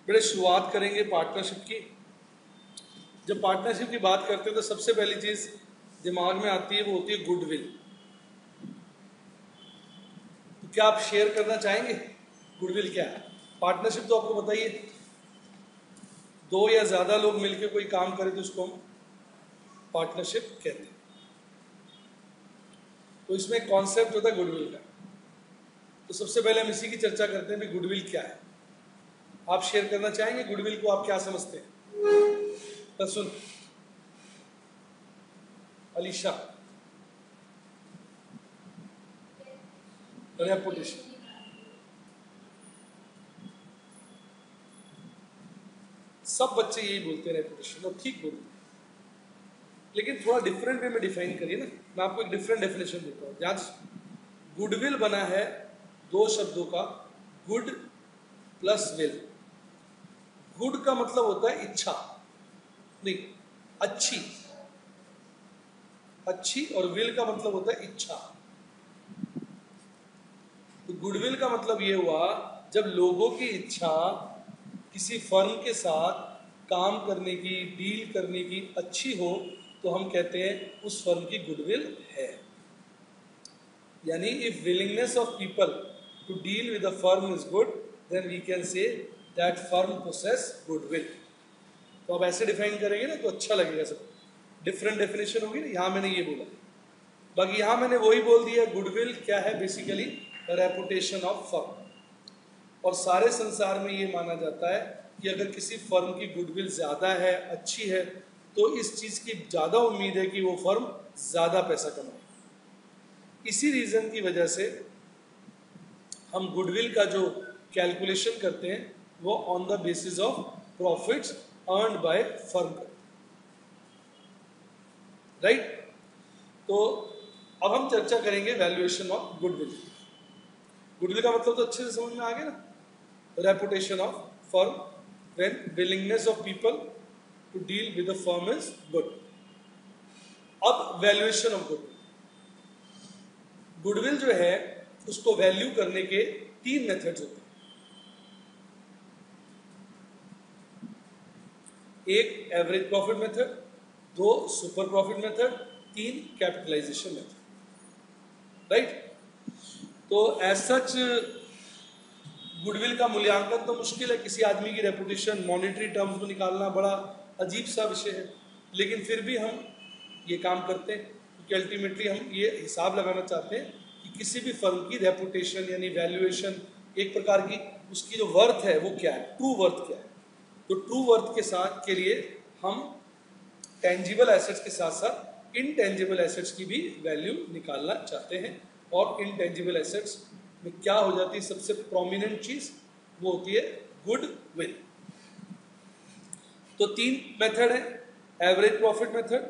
बड़े शुरुआत करेंगे पार्टनरशिप की। जब पार्टनरशिप की बात करते हैं तो सबसे पहली चीज दिमाग में आती है वो होती है गुडविल। तो क्या आप शेयर करना चाहेंगे गुडविल क्या है? पार्टनरशिप तो आपको बताइए, दो या ज्यादा लोग मिलकर कोई काम करें तो उसको हम पार्टनरशिप कहते हैं। तो इसमें कॉन्सेप्ट होता है गुडविल का। तो सबसे पहले हम इसी की चर्चा करते हैं कि गुडविल क्या है। आप शेयर करना चाहेंगे गुडविल को, आप क्या समझते हैं? प्रसून, अलीशा, रेपुटेशन। सब बच्चे यही बोलते हैं रेपुटेशन, और ठीक बोलते हैं, लेकिन थोड़ा डिफरेंट वे में डिफाइन करिए ना। मैं आपको एक डिफरेंट डेफिनेशन देता हूँ। जहाँ गुडविल बना है दो शब्दों का, गुड प्लस विल। गुड का मतलब होता है इच्छा, नहीं, अच्छी, अच्छी, और विल का मतलब होता है इच्छा। तो गुडविल का मतलब ये हुआ जब लोगों की इच्छा किसी फर्म के साथ काम करने की, डील करने की अच्छी हो, तो हम कहते हैं उस फर्म की गुडविल है। यानी if willingness of people to deal with a firm is good, then we can say that firm possess goodwill. तो अब ऐसे डिफाइन करेंगे ना तो अच्छा लगेगा सब। डिफरेंट डेफिनेशन होगी ना, यहाँ मैंने ये बोला, बाकी यहाँ मैंने वही बोल दिया। गुडविल क्या है? Basically reputation of firm. और सारे संसार में ये माना जाता है कि अगर किसी फर्म की गुडविल ज़्यादा है, अच्छी है, तो इस चीज़ की ज़्यादा उम्मीद है कि वो फर्म ज़्यादा पैसा कमाए। इसी रीज़न की वजह से हम गुडविल का जो कैलकुलेशन करते हैं वो on the basis of profits earned by firm करते हैं, राइट? तो अब हम चर्चा करेंगे वैल्यूएशन ऑफ गुडविल। गुडविल का मतलब तो अच्छे से समझ में आ गया ना? Reputation of firm when willingness of people to deal with the firm is good. अब वैल्यूएशन ऑफ गुडविल। गुडविल जो है उसको वैल्यू करने के तीन मेथड्स होते हैं। एक एवरेज प्रॉफिट मेथड, दो सुपर प्रॉफिट मेथड, तीन कैपिटलाइजेशन मेथड, राइट? तो एज सच गुडविल का मूल्यांकन तो मुश्किल है। किसी आदमी की रेपुटेशन मॉनेटरी टर्म्स में निकालना बड़ा अजीब सा विषय है, लेकिन फिर भी हम ये काम करते हैं क्योंकि अल्टीमेटली हम ये हिसाब लगाना चाहते हैं कि किसी भी फर्म की रेपुटेशन यानी वैल्यूएशन, एक प्रकार की उसकी जो वर्थ है वो क्या है, ट्रू वर्थ क्या है। तो ट्रू वर्थ के साथ के लिए हम टेंजिबल एसेट्स के साथ साथ इनटेंजिबल एसेट्स की भी वैल्यू निकालना चाहते हैं। और इनटेंजिबल एसेट्स में क्या हो जाती है? सबसे प्रोमिनेंट चीज वो होती है गुडविल। तो तीन मेथड है, average profit method,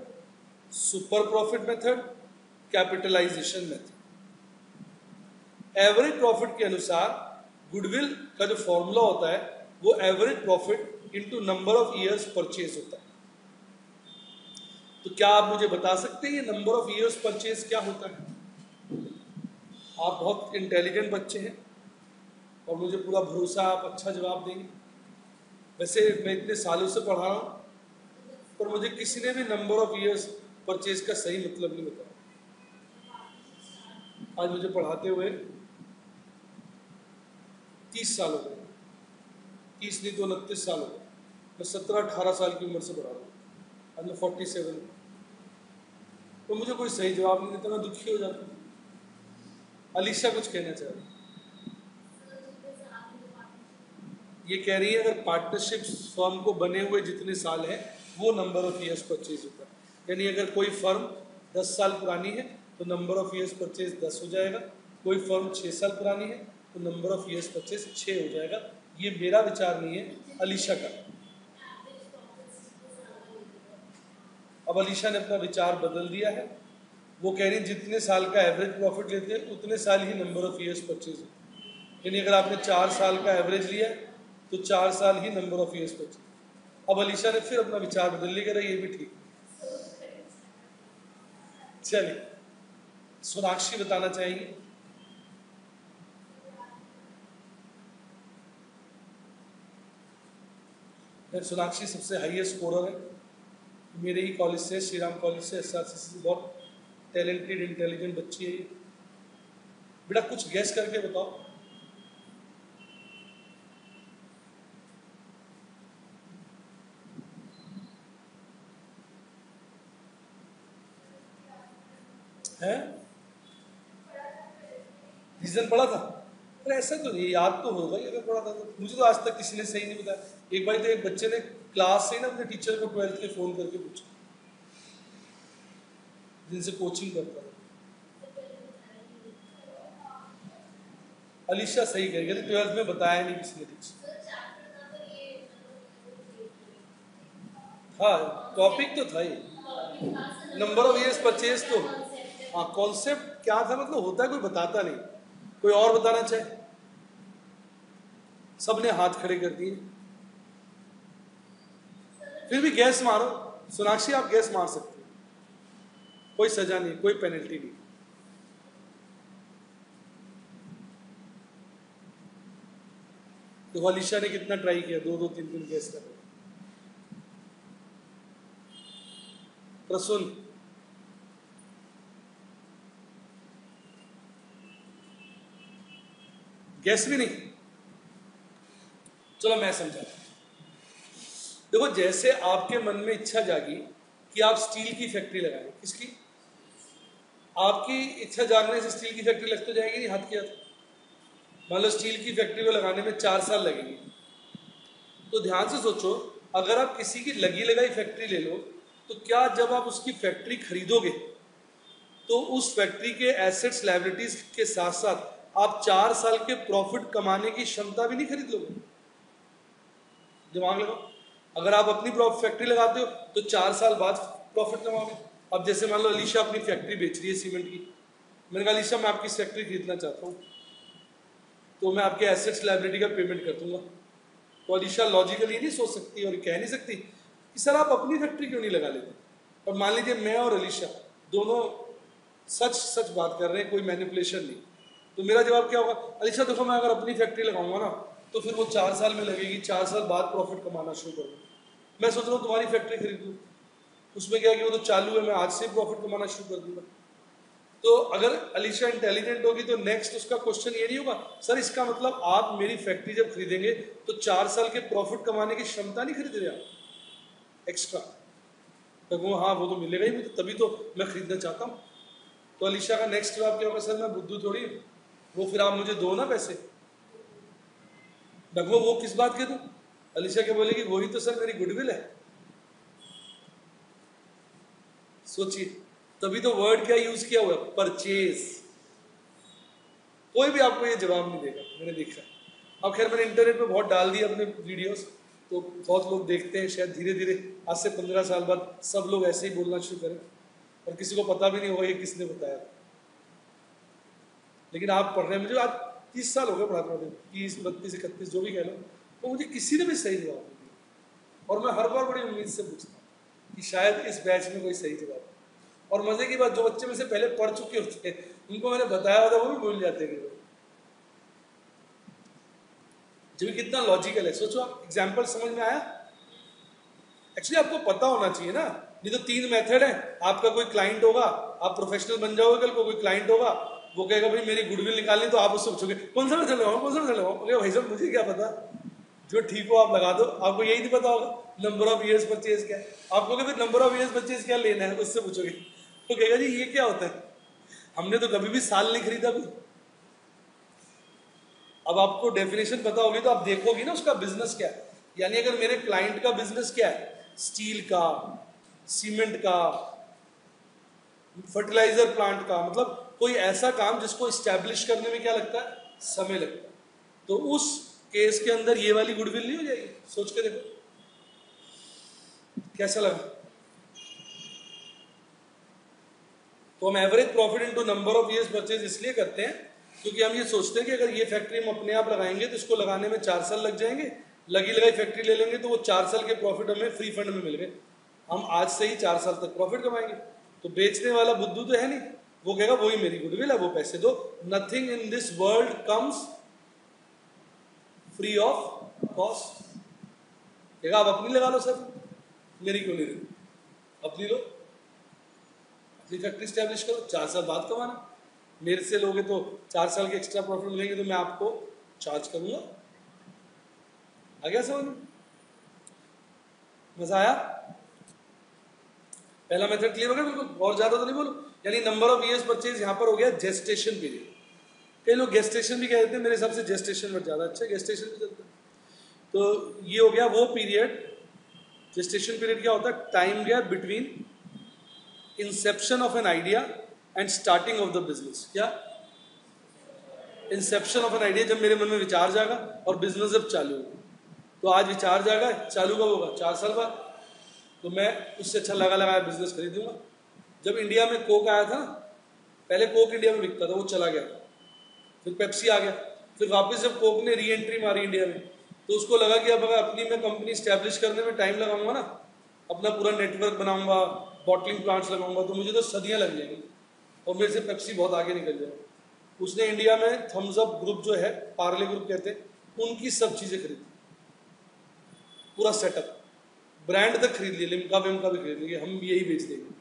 super profit method, capitalization method. Average profit के अनुसार गुडविल का जो फॉर्मूला होता है वो average profit into number of years purchase होता है। तो क्या आप मुझे बता सकते हैं ये नंबर ऑफ ईयर्स परचेज क्या होता है? आप बहुत इंटेलिजेंट बच्चे हैं और मुझे पूरा भरोसा है आप अच्छा जवाब देंगे। वैसे मैं इतने सालों से पढ़ा रहा हूँ पर मुझे किसी ने भी नंबर ऑफ ईयर्स परचेज का सही मतलब नहीं बताया। आज मुझे पढ़ाते हुए 30 साल हो गए, 30 नहीं तो 29 साल हो गए। मैं 17-18 साल की उम्र से पढ़ा रहा हूँ, आज मैं 47। तो मुझे कोई सही जवाब नहीं देता, मैं दुखी हो जाता हूँ। अलीशा कुछ कहना चाह रही है, ये कह रही है अगर पार्टनरशिप फर्म को बने हुए जितने साल हैं वो नंबर ऑफ ईयर्स परचेज होता है। यानी अगर कोई फर्म 10 साल पुरानी है तो नंबर ऑफ ईयर्स परचेज 10 हो जाएगा, कोई फर्म 6 साल पुरानी है तो नंबर ऑफ ईयर्स परचेज 6 हो जाएगा। ये मेरा विचार नहीं है, अलीशा का। अब अलीशा ने अपना विचार बदल दिया है, वो कह रही है जितने साल का एवरेज प्रॉफिट लेते हैं उतने साल ही नंबर ऑफ ईयर्स परचेज होते हैं। यानी अगर आपने 4 साल का एवरेज लिया तो 4 साल ही नंबर ऑफ ईयर्स परचेज। अब अलीशा ने फिर अपना विचार बदल लिया, कह रहा ये भी ठीक। चलिए सोनाक्षी बताना चाहेंगे। फिर सोनाक्षी सबसे हाईएस्ट स्कोरर है मेरे ही कॉलेज से, श्री राम कॉलेज से, SRCC से। बहुत टैलेंटेड इंटेलिजेंट बच्ची है ये। बेटा कुछ गैस करके बताओ। है रीजन पढ़ा था? अरे ऐसा तो नहीं, याद तो होगा ही अगर पढ़ा था तो। मुझे तो आज तक किसी ने सही नहीं बताया। एक बार तो एक बच्चे ने क्लास से ही ना अपने टीचर को 12th के फोन करके पूछा, जिनसे कोचिंग करता है। अलीशा सही कह रही, 12th में बताया नहीं किसी ने टीचर। हाँ टॉपिक तो था ही, नंबर ऑफ ईयर्स परचेज तो। हाँ कॉन्सेप्ट क्या था मतलब होता है, कोई बताता नहीं। कोई और बताना चाहे? सबने हाथ खड़े कर दिए। फिर भी गैस मारो। सोनाक्षी आप गैस मार सकते हो, कोई सजा नहीं, कोई पेनल्टी नहीं। तो अलीशा ने कितना ट्राई किया, 2-2 3-3 गैस कर रहे। प्रसून गैस भी नहीं। चलो मैं समझा। देखो जैसे आपके मन में इच्छा जागी कि आप स्टील की फैक्ट्री लगाएं। किसकी? आपकी इच्छा जागने से स्टील की फैक्ट्री लग तो जाएगी नहीं हाथ के हाथ। मान लो स्टील की फैक्ट्री को लगाने में 4 साल लगेंगे, तो ध्यान से सोचो, अगर आप किसी की लगी लगाई फैक्ट्री ले लो, तो क्या जब आप उसकी फैक्ट्री खरीदोगे तो उस फैक्ट्री के एसेट्स लायबिलिटीज के साथ साथ आप 4 साल के प्रॉफिट कमाने की क्षमता भी नहीं खरीद लोगे? दिमाग लगाओ। अगर आप अपनी फैक्ट्री लगाते हो तो 4 साल बाद प्रॉफिट कमाओगे। अब जैसे मान लो अलीशा अपनी फैक्ट्री बेच रही है सीमेंट की। मैंने कहा अलीशा मैं आपकी फैक्ट्री खरीदना चाहता हूँ, तो मैं आपके एसेट्स लायबिलिटी का पेमेंट कर दूंगा। तो अलीशा लॉजिकली नहीं सोच सकती और कह नहीं सकती कि सर आप अपनी फैक्ट्री क्यों नहीं लगा लेते। और मान लीजिए मैं और अलीशा दोनों सच सच बात कर रहे हैं, कोई मैनिपुलेशन नहीं, तो मेरा जवाब क्या होगा? अलीशा देखो मैं अगर अपनी फैक्ट्री लगाऊंगा ना तो फिर वो 4 साल में लगेगी, 4 साल बाद प्रॉफिट कमाना शुरू करूँगा। मैं सोच रहा हूँ तुम्हारी फैक्ट्री खरीद लूँ, उसमें क्या कि वो तो चालू है, मैं आज से प्रॉफिट कमाना शुरू कर दूंगा। तो अगर अलीशा इंटेलिजेंट होगी तो नेक्स्ट उसका क्वेश्चन ये नहीं होगा सर इसका मतलब आप मेरी फैक्ट्री जब खरीदेंगे तो 4 साल के प्रॉफिट कमाने की क्षमता नहीं खरीद रहे आप एक्स्ट्रा। तो वो हाँ वो तो मिलेगा ही मुझे, तभी तो मैं खरीदना चाहता हूँ। तो अलीशा का नेक्स्ट जवाब क्या होगा? सर मैं बुद्धू थोड़ी हूँ, वो फिर आप मुझे दो ना पैसे। भगवान वो किस बात के दूं? अलीशा क्या बोलेगी? वही तो सर मेरी गुडविल है। सोचिए, तभी तो वर्ड क्या यूज किया हुआ है? परचेज। कोई भी आपको ये जवाब नहीं देगा, मैंने देखा। अब खैर मैंने इंटरनेट पे बहुत डाल दिया अपने वीडियोस, तो बहुत लोग देखते हैं। शायद धीरे धीरे आज से 15 साल बाद सब लोग ऐसे ही बोलना शुरू करें और किसी को पता भी नहीं होगा ये किसने बताया। लेकिन आप पढ़ रहे हैं, मुझे आज 30 साल हो गए पढ़ाते पढ़ाते, 30 32 31 जो भी कह लो, तो मुझे किसी ने भी सही जवाब नहीं दिया। और मैं हर बार बड़ी उम्मीद से पूछता हूँ कि शायद इस बैच में कोई सही जवाब। और मजे की बात, जो बच्चे में से पहले पढ़ चुके होते हैं उनको मैंने बताया होता वो भी भूल जाते हैं। जो कितना लॉजिकल है, सोचो आप। एग्जाम्पल समझ में आया? एक्चुअली आपको पता होना चाहिए ना, नहीं तो 3 मेथड है। आपका कोई क्लाइंट होगा, आप प्रोफेशनल बन जाओगे, कल को कोई क्लाइंट होगा वो कहेगा भाई मेरी गुडविल निकालनी, तो आप उससे पूछोगे कौन सा मेथड लगाऊं, कौन सा मेथड लगाऊं? भाई साहब मुझे क्या पता, जो ठीक हो आप लगा दो। आपको यही नहीं पता होगा नंबर ऑफ ईयर्स परचेज क्या है। आपको फिर नंबर ऑफ ईयर्स परचेज क्या लेना है उससे पूछोगे, तो कहेगा जी ये क्या होता है, हमने तो कभी भी साल नहीं खरीदा भी। अब आपको डेफिनेशन पता होगी तो आप देखोगी ना उसका बिजनेस क्या है। यानी अगर मेरे क्लाइंट का बिजनेस क्या है, स्टील का, सीमेंट का, फर्टिलाइजर प्लांट का, मतलब कोई ऐसा काम जिसको इस्टेब्लिश करने में क्या लगता है, समय लगता है, तो उस केस के अंदर ये वाली गुडविल नहीं हो जाएगी? सोच के देखो कैसा लगा। तो हम average profit into number of years purchase इसलिए करते हैं क्योंकि हम ये सोचते हैं कि अगर ये फैक्ट्री हम अपने आप लगाएंगे तो इसको लगाने में 4 साल लग जाएंगे, लगी लगाई फैक्ट्री ले लेंगे तो वो 4 साल के प्रॉफिट हमें फ्री फंड में मिल गए, हम आज से ही 4 साल तक प्रॉफिट कमाएंगे। तो बेचने वाला बुद्धू तो है नहीं, वो कहेगा वही मेरी गुडविल है, वो पैसे दो। Nothing in this world comes free of cost. देखा आप अपनी लगा लो सर, मेरी क्यों नहीं रही, अपनी लो, अपनी फैक्ट्री स्टैब्लिश करो, 4 साल बाद कमाना। मेरे से लोगे तो 4 साल के एक्स्ट्रा प्रॉफिट मिलेंगे तो मैं आपको चार्ज करूंगा। आ गया समझ में? मजा आया? पहला मेथड क्लियर हो गया बिल्कुल, और ज्यादा तो नहीं बोलो। यानी नंबर ऑफ इयर्स परचेज यहां पर हो गया जेस्टेशन पीरियड। कई लोग गेस्टेशन भी कह देते हैं, मेरे हिसाब से जेस्टेशन वर्ड ज्यादा अच्छा है, गेस्टेशन भी चलता है। तो ये हो गया वो पीरियड। जेस्टेशन पीरियड क्या होता है? Time gap between Inception of an idea and starting of the business. क्या? इंसेप्शन ऑफ एन आइडिया, जब मेरे मन में विचार जागा और बिजनेस जब चालू होगा। तो आज विचार जागा, चालू कब होगा? 4 साल बाद। तो मैं उससे अच्छा लगा लगाया बिजनेस खरीदूंगा। जब इंडिया में कोक आया था, पहले कोक इंडिया में बिकता था, वो चला गया, फिर पेप्सी आ गया, फिर वापस जब कोक ने री एंट्री मारी इंडिया में, तो उसको लगा कि अब अगर अपनी मैं कंपनी स्टैब्लिश करने में टाइम लगाऊंगा ना, अपना पूरा नेटवर्क बनाऊंगा, बॉटलिंग प्लांट्स लगाऊंगा, तो मुझे तो सदियां लग जाएंगी और मेरे से पेप्सी बहुत आगे निकल जाएगा। उसने इंडिया में थम्स अप ग्रुप जो है, पार्ले ग्रुप कहते हैं, उनकी सब चीजें खरीदी, पूरा सेटअप, ब्रांड तक खरीद लिया, लिम्का विम्का भी खरीद लिया, हम यही बेच देंगे।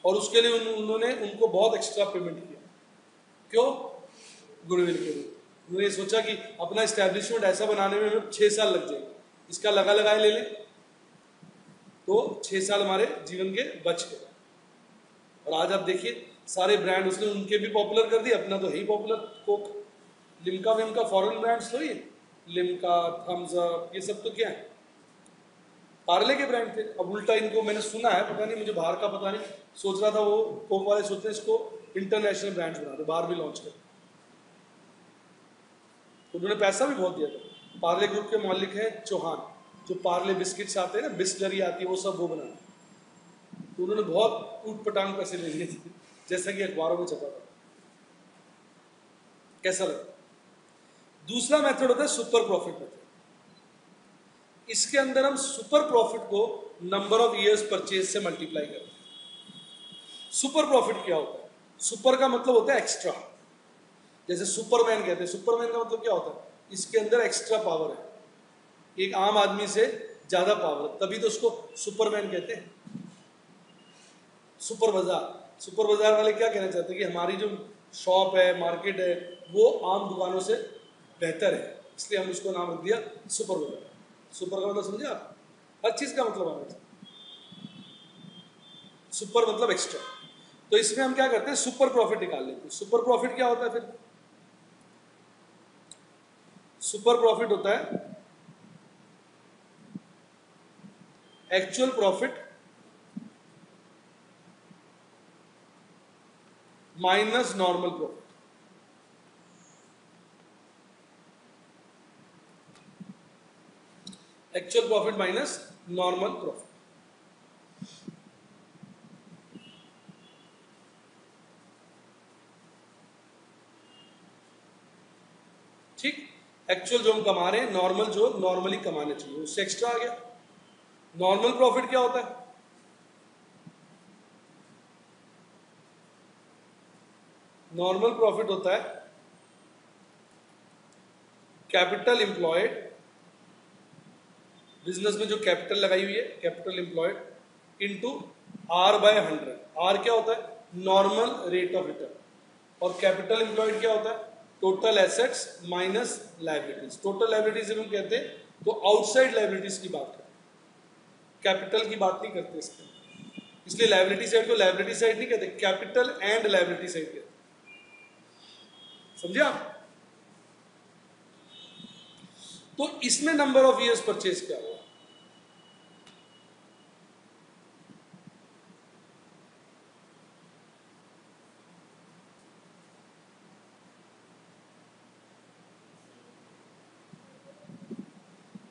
और उसके लिए उन्होंने उनको बहुत एक्स्ट्रा पेमेंट किया। क्यों? गुडविल के लिए। उन्होंने सोचा कि अपना एस्टेब्लिशमेंट ऐसा बनाने में हमें 6 साल लग जाएंगे, इसका लगा लगाए ले लें, तो 6 साल हमारे जीवन के बच गए। और आज आप देखिए सारे ब्रांड उसने उनके भी पॉपुलर कर दिए, अपना तो है ही पॉपुलर कोक। लिम्का विम्का फॉरेन ब्रांड्स तो ये लिम्का, थम्स अप, ये सब तो क्या है? पार्ले के ब्रांड थे। अब उल्टा इनको मैंने सुना है, पता नहीं मुझे बाहर का पता नहीं, सोच रहा था वो कोक वाले सोचते हैं इसको इंटरनेशनल ब्रांड्स बना दो, बाहर भी लॉन्च कर। उन्होंने पैसा भी बहुत दिया था। पार्ले ग्रुप के मालिक हैं चौहान, जो पार्ले बिस्किट्स आते हैं ना, बिस्लरी आती है, वो सब वो बनाते। तो उन्होंने बहुत ऊट पटांग पैसे ले लिए थे, जैसा कि अखबारों में छपा था। कैसा लगा? दूसरा मेथड होता है सुपर प्रॉफिट मेथड। इसके अंदर हम सुपर प्रॉफिट को नंबर ऑफ इयर्स परचेज से मल्टीप्लाई करते हैं। सुपर प्रॉफिट क्या होता है? सुपर का मतलब होता है एक्स्ट्रा। जैसे सुपरमैन कहते हैं, सुपरमैन का मतलब क्या होता है? इसके अंदर एक्स्ट्रा पावर है, एक आम आदमी से ज्यादा पावर, तभी तो उसको सुपरमैन कहते हैं। सुपर बाजार वाले क्या कहना चाहते हैं कि हमारी जो शॉप है, मार्केट है, वो आम दुकानों से बेहतर है, इसलिए हम उसको नाम रख दिया सुपर बाजार। सुपर का मतलब समझे आप? हर चीज का मतलब आना चाहिए। सुपर मतलब एक्स्ट्रा। तो इसमें हम क्या करते हैं? सुपर प्रॉफिट निकाल लेते हैं। सुपर प्रॉफिट क्या होता है फिर? सुपर प्रॉफिट होता है actual profit minus normal profit. Actual profit minus normal profit. ठीक, एक्चुअल जो हम कमा रहे हैं, नॉर्मल जो नॉर्मली कमाने चाहिए, उससे एक्स्ट्रा आ गया। नॉर्मल प्रॉफिट क्या होता है? नॉर्मल प्रॉफिट होता है कैपिटल एम्प्लॉयड, बिजनेस में जो कैपिटल लगाई हुई है, capital employed into R by 100। R क्या होता है? Normal rate of return. और कैपिटल एम्प्लॉयड क्या होता है? Total assets minus liabilities. Total liabilities जब हम कहते हैं तो आउटसाइड लायबिलिटीज की बात करते हैं, कैपिटल की बात नहीं करते इसमें। इसलिए लायबिलिटी साइड को लायबिलिटी साइड नहीं कहते, कैपिटल एंड लायबिलिटी साइड कहते। समझे आप? तो इसमें नंबर ऑफ इयर्स परचेज क्या हुआ?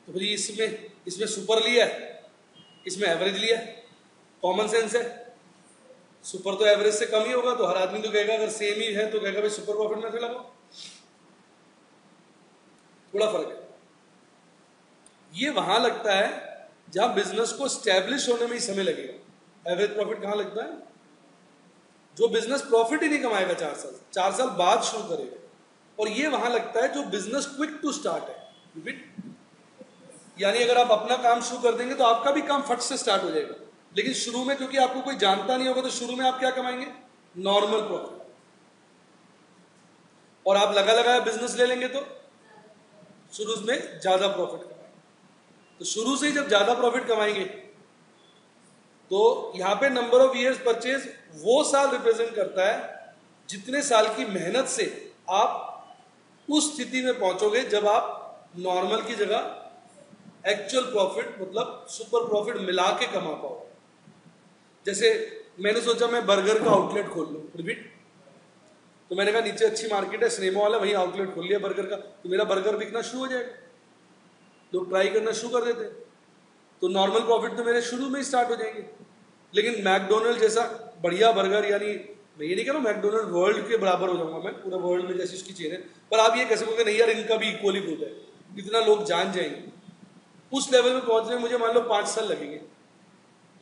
तो फिर इसमें सुपर लिया है, इसमें एवरेज लिया है, कॉमन सेंस है। सुपर तो एवरेज से कम ही होगा, तो हर आदमी तो कहेगा, अगर सेम ही है तो कहेगा भाई सुपर प्रॉफिट मेथड लगाओ। थोड़ा फर्क है। ये वहां लगता है जहां बिजनेस को स्टैब्लिश होने में ही समय लगेगा। एवरेज प्रॉफिट कहां लगता है? जो बिजनेस प्रॉफिट ही नहीं कमाएगा 4 साल बाद शुरू करेगा। और ये वहां लगता है जो बिजनेस क्विक टू स्टार्ट है। रिपीट, यानी अगर आप अपना काम शुरू कर देंगे तो आपका भी काम फट से स्टार्ट हो जाएगा, लेकिन शुरू में क्योंकि आपको कोई जानता नहीं होगा तो शुरू में आप क्या कमाएंगे, नॉर्मल प्रॉफिट। और आप लगा लगाया बिजनेस ले लेंगे तो शुरू में ज्यादा प्रॉफिट कमाएंगे। तो शुरू से ही जब ज्यादा प्रॉफिट कमाएंगे तो यहां पे नंबर ऑफ इयर्स परचेज वो साल रिप्रेजेंट करता है जितने साल की मेहनत से आप उस स्थिति में पहुंचोगे जब आप नॉर्मल की जगह एक्चुअल प्रॉफिट मतलब सुपर प्रॉफिट मिला के कमा पाओ। जैसे मैंने सोचा मैं बर्गर का आउटलेट खोल लूं, रिपीट, तो मैंने कहा नीचे अच्छी मार्केट है सिनेमा वाला, वहीं आउटलेट खोल लिया बर्गर का, तो मेरा बर्गर बिकना शुरू हो जाएगा, लोग ट्राई करना शुरू कर देते, तो नॉर्मल प्रॉफिट तो मेरे शुरू में ही स्टार्ट हो जाएंगे। लेकिन मैकडोनल्ड जैसा बढ़िया बर्गर, यानी मैं ये नहीं कह रहा हूँ मैकडोनल्ड वर्ल्ड के बराबर हो जाऊंगा मैं, पूरा वर्ल्ड में जैसी उसकी चेन है, पर आप ये कैसे बोलोगे नहीं यार इनका भी इक्वली गुड है, इतना लोग जान जाएंगे, उस लेवल में पहुंचने में मुझे मान लो 5 साल लगेंगे,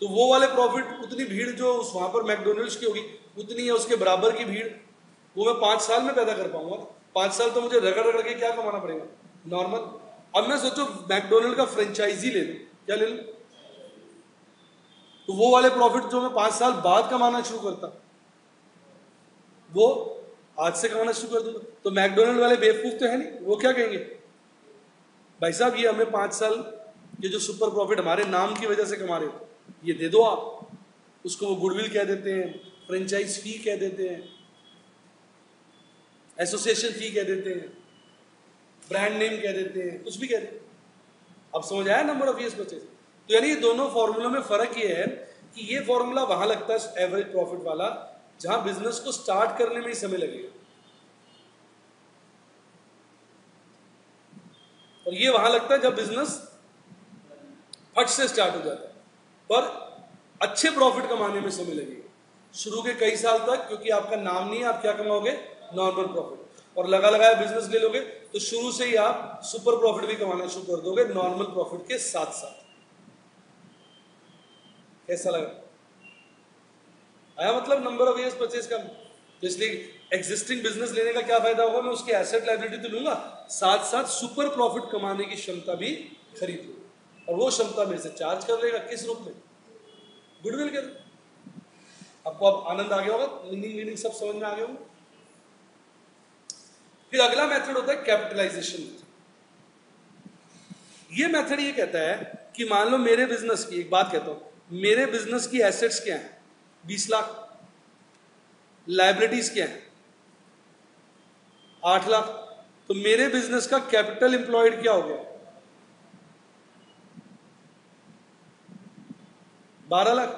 तो वो वाले प्रॉफिट उतनी भीड़ जो उस वहां पर मैकडोनल्ड्स की होगी उतनी है उसके बराबर की भीड़, वो मैं 5 साल में पैदा कर पाऊंगा। 5 साल तो मुझे रगड़ रगड़ के क्या कमाना पड़ेगा, नॉर्मल। अब मैं सोचो मैकडोनल्ड का फ्रेंचाइजी ले लूं, क्या ले लूं, तो वो वाले प्रॉफिट जो मैं 5 साल बाद कमाना शुरू करता वो आज से कमाना शुरू कर दूंगा। तो मैकडोनल्ड वाले बेवकूफ तो है नहीं, वो क्या कहेंगे भाई साहब ये हमें 5 साल ये जो सुपर प्रॉफिट हमारे नाम की वजह से कमा रहे हो ये दे दो आप, उसको वो गुडविल कह देते हैं, फ्रेंचाइज फी कह देते हैं, एसोसिएशन फी कह देते हैं, ब्रांड नेम कह देते हैं, कुछ भी कह देते हैं। अब समझ आया नंबर ऑफ ईयर्स परचेज। तो यानी ये दोनों फॉर्मूलों में फर्क ये है कि ये फॉर्मूला वहां लगता है एवरेज प्रॉफिट वाला जहां बिजनेस को स्टार्ट करने में ही समय लगेगा, और ये वहां लगता है जब बिजनेस फट से स्टार्ट हो जाता है, पर अच्छे प्रॉफिट कमाने में समय लगेगा शुरू के कई साल तक, क्योंकि आपका नाम नहीं है, आप क्या कमाओगे, नॉर्मल प्रॉफिट। और लगा लगाया बिजनेस ले लोगे तो शुरू से ही आप सुपर प्रॉफिट भी कमाना शुरू कर दोगे नॉर्मल प्रॉफिट के साथ साथ। कैसा लगा, आया मतलब नंबर ऑफ इयर्स परचेज का। तो इसलिए एग्जिस्टिंग बिजनेस लेने का क्या फायदा होगा, मैं उसकी एसेट लायबिलिटी तो लूंगा, साथ साथ सुपर प्रॉफिट कमाने की क्षमता भी खरीद लूंगा, और वो क्षमता मेरे से चार्ज कर लेगा, किस रूप में, गुडविल के रूप। आपको अब आनंद आ गया होगा, मीनिंग सब समझ में आ गया होगा। फिर अगला मेथड होता है कैपिटलाइजेशन। ये मेथड ये कहता है कि मान लो मेरे बिजनेस की, एक बात कहता हूं, मेरे बिजनेस की एसेट्स क्या है, 20 लाख, लायबिलिटीज क्या है 8 लाख, तो मेरे बिजनेस का कैपिटल एम्प्लॉयड क्या हो गया, 12 लाख।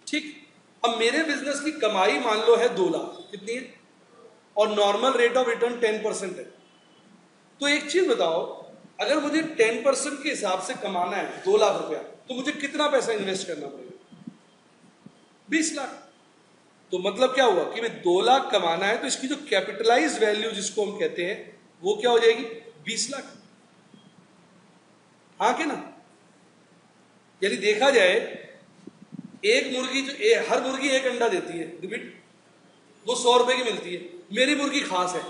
ठीक, अब मेरे बिजनेस की कमाई मान लो है 2 लाख, कितनी है, और नॉर्मल रेट ऑफ रिटर्न 10% है। तो एक चीज बताओ, अगर मुझे 10% के हिसाब से कमाना है 2 लाख रुपया, तो मुझे कितना पैसा इन्वेस्ट करना पड़ेगा, 20 लाख। तो मतलब क्या हुआ कि मैं 2 लाख कमाना है तो इसकी जो कैपिटलाइज वैल्यू जिसको हम कहते हैं वो क्या हो जाएगी, 20 लाख। हाँ कि ना, यदि देखा जाए एक मुर्गी जो हर मुर्गी एक अंडा देती है, रिपीट, वो 100 रुपए की मिलती है। मेरी मुर्गी खास है,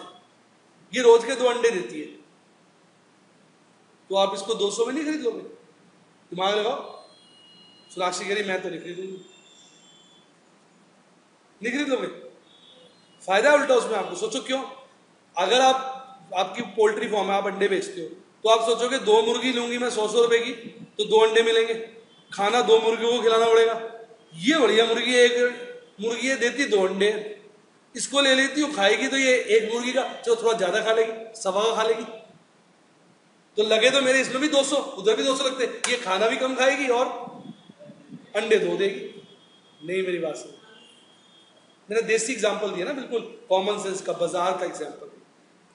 ये रोज के 2 अंडे देती है, तो आप इसको 200 में नहीं खरीद लोगे, दिमाग लगाओ। सोनाक्षी कह रही मैं तो नहीं खरीदूंगी, नहीं खरीद लोगे, फायदा है उल्टा उसमें आपको। सोचो क्यों, अगर आपकी पोल्ट्री फार्म है, आप अंडे बेचते हो, तो आप सोचोगे 2 मुर्गी लूंगी मैं 100 रुपए की, तो 2 अंडे मिलेंगे, खाना 2 मुर्गियों को खिलाना पड़ेगा। ये बढ़िया मुर्गी, एक मुर्गी है देती 2 अंडे, इसको ले लेती हूँ, खाएगी तो ये एक मुर्गी का जो थोड़ा ज्यादा खा लेगी, सवा का खा लेगी, तो लगे तो मेरे इसमें भी 200, उधर भी 200 लगते, ये खाना भी कम खाएगी और अंडे 2 देगी। नहीं, मेरी बात सुनो, मैंने देसी एग्जांपल दिया ना, बिल्कुल कॉमन सेंस का, बाजार का एग्जांपल।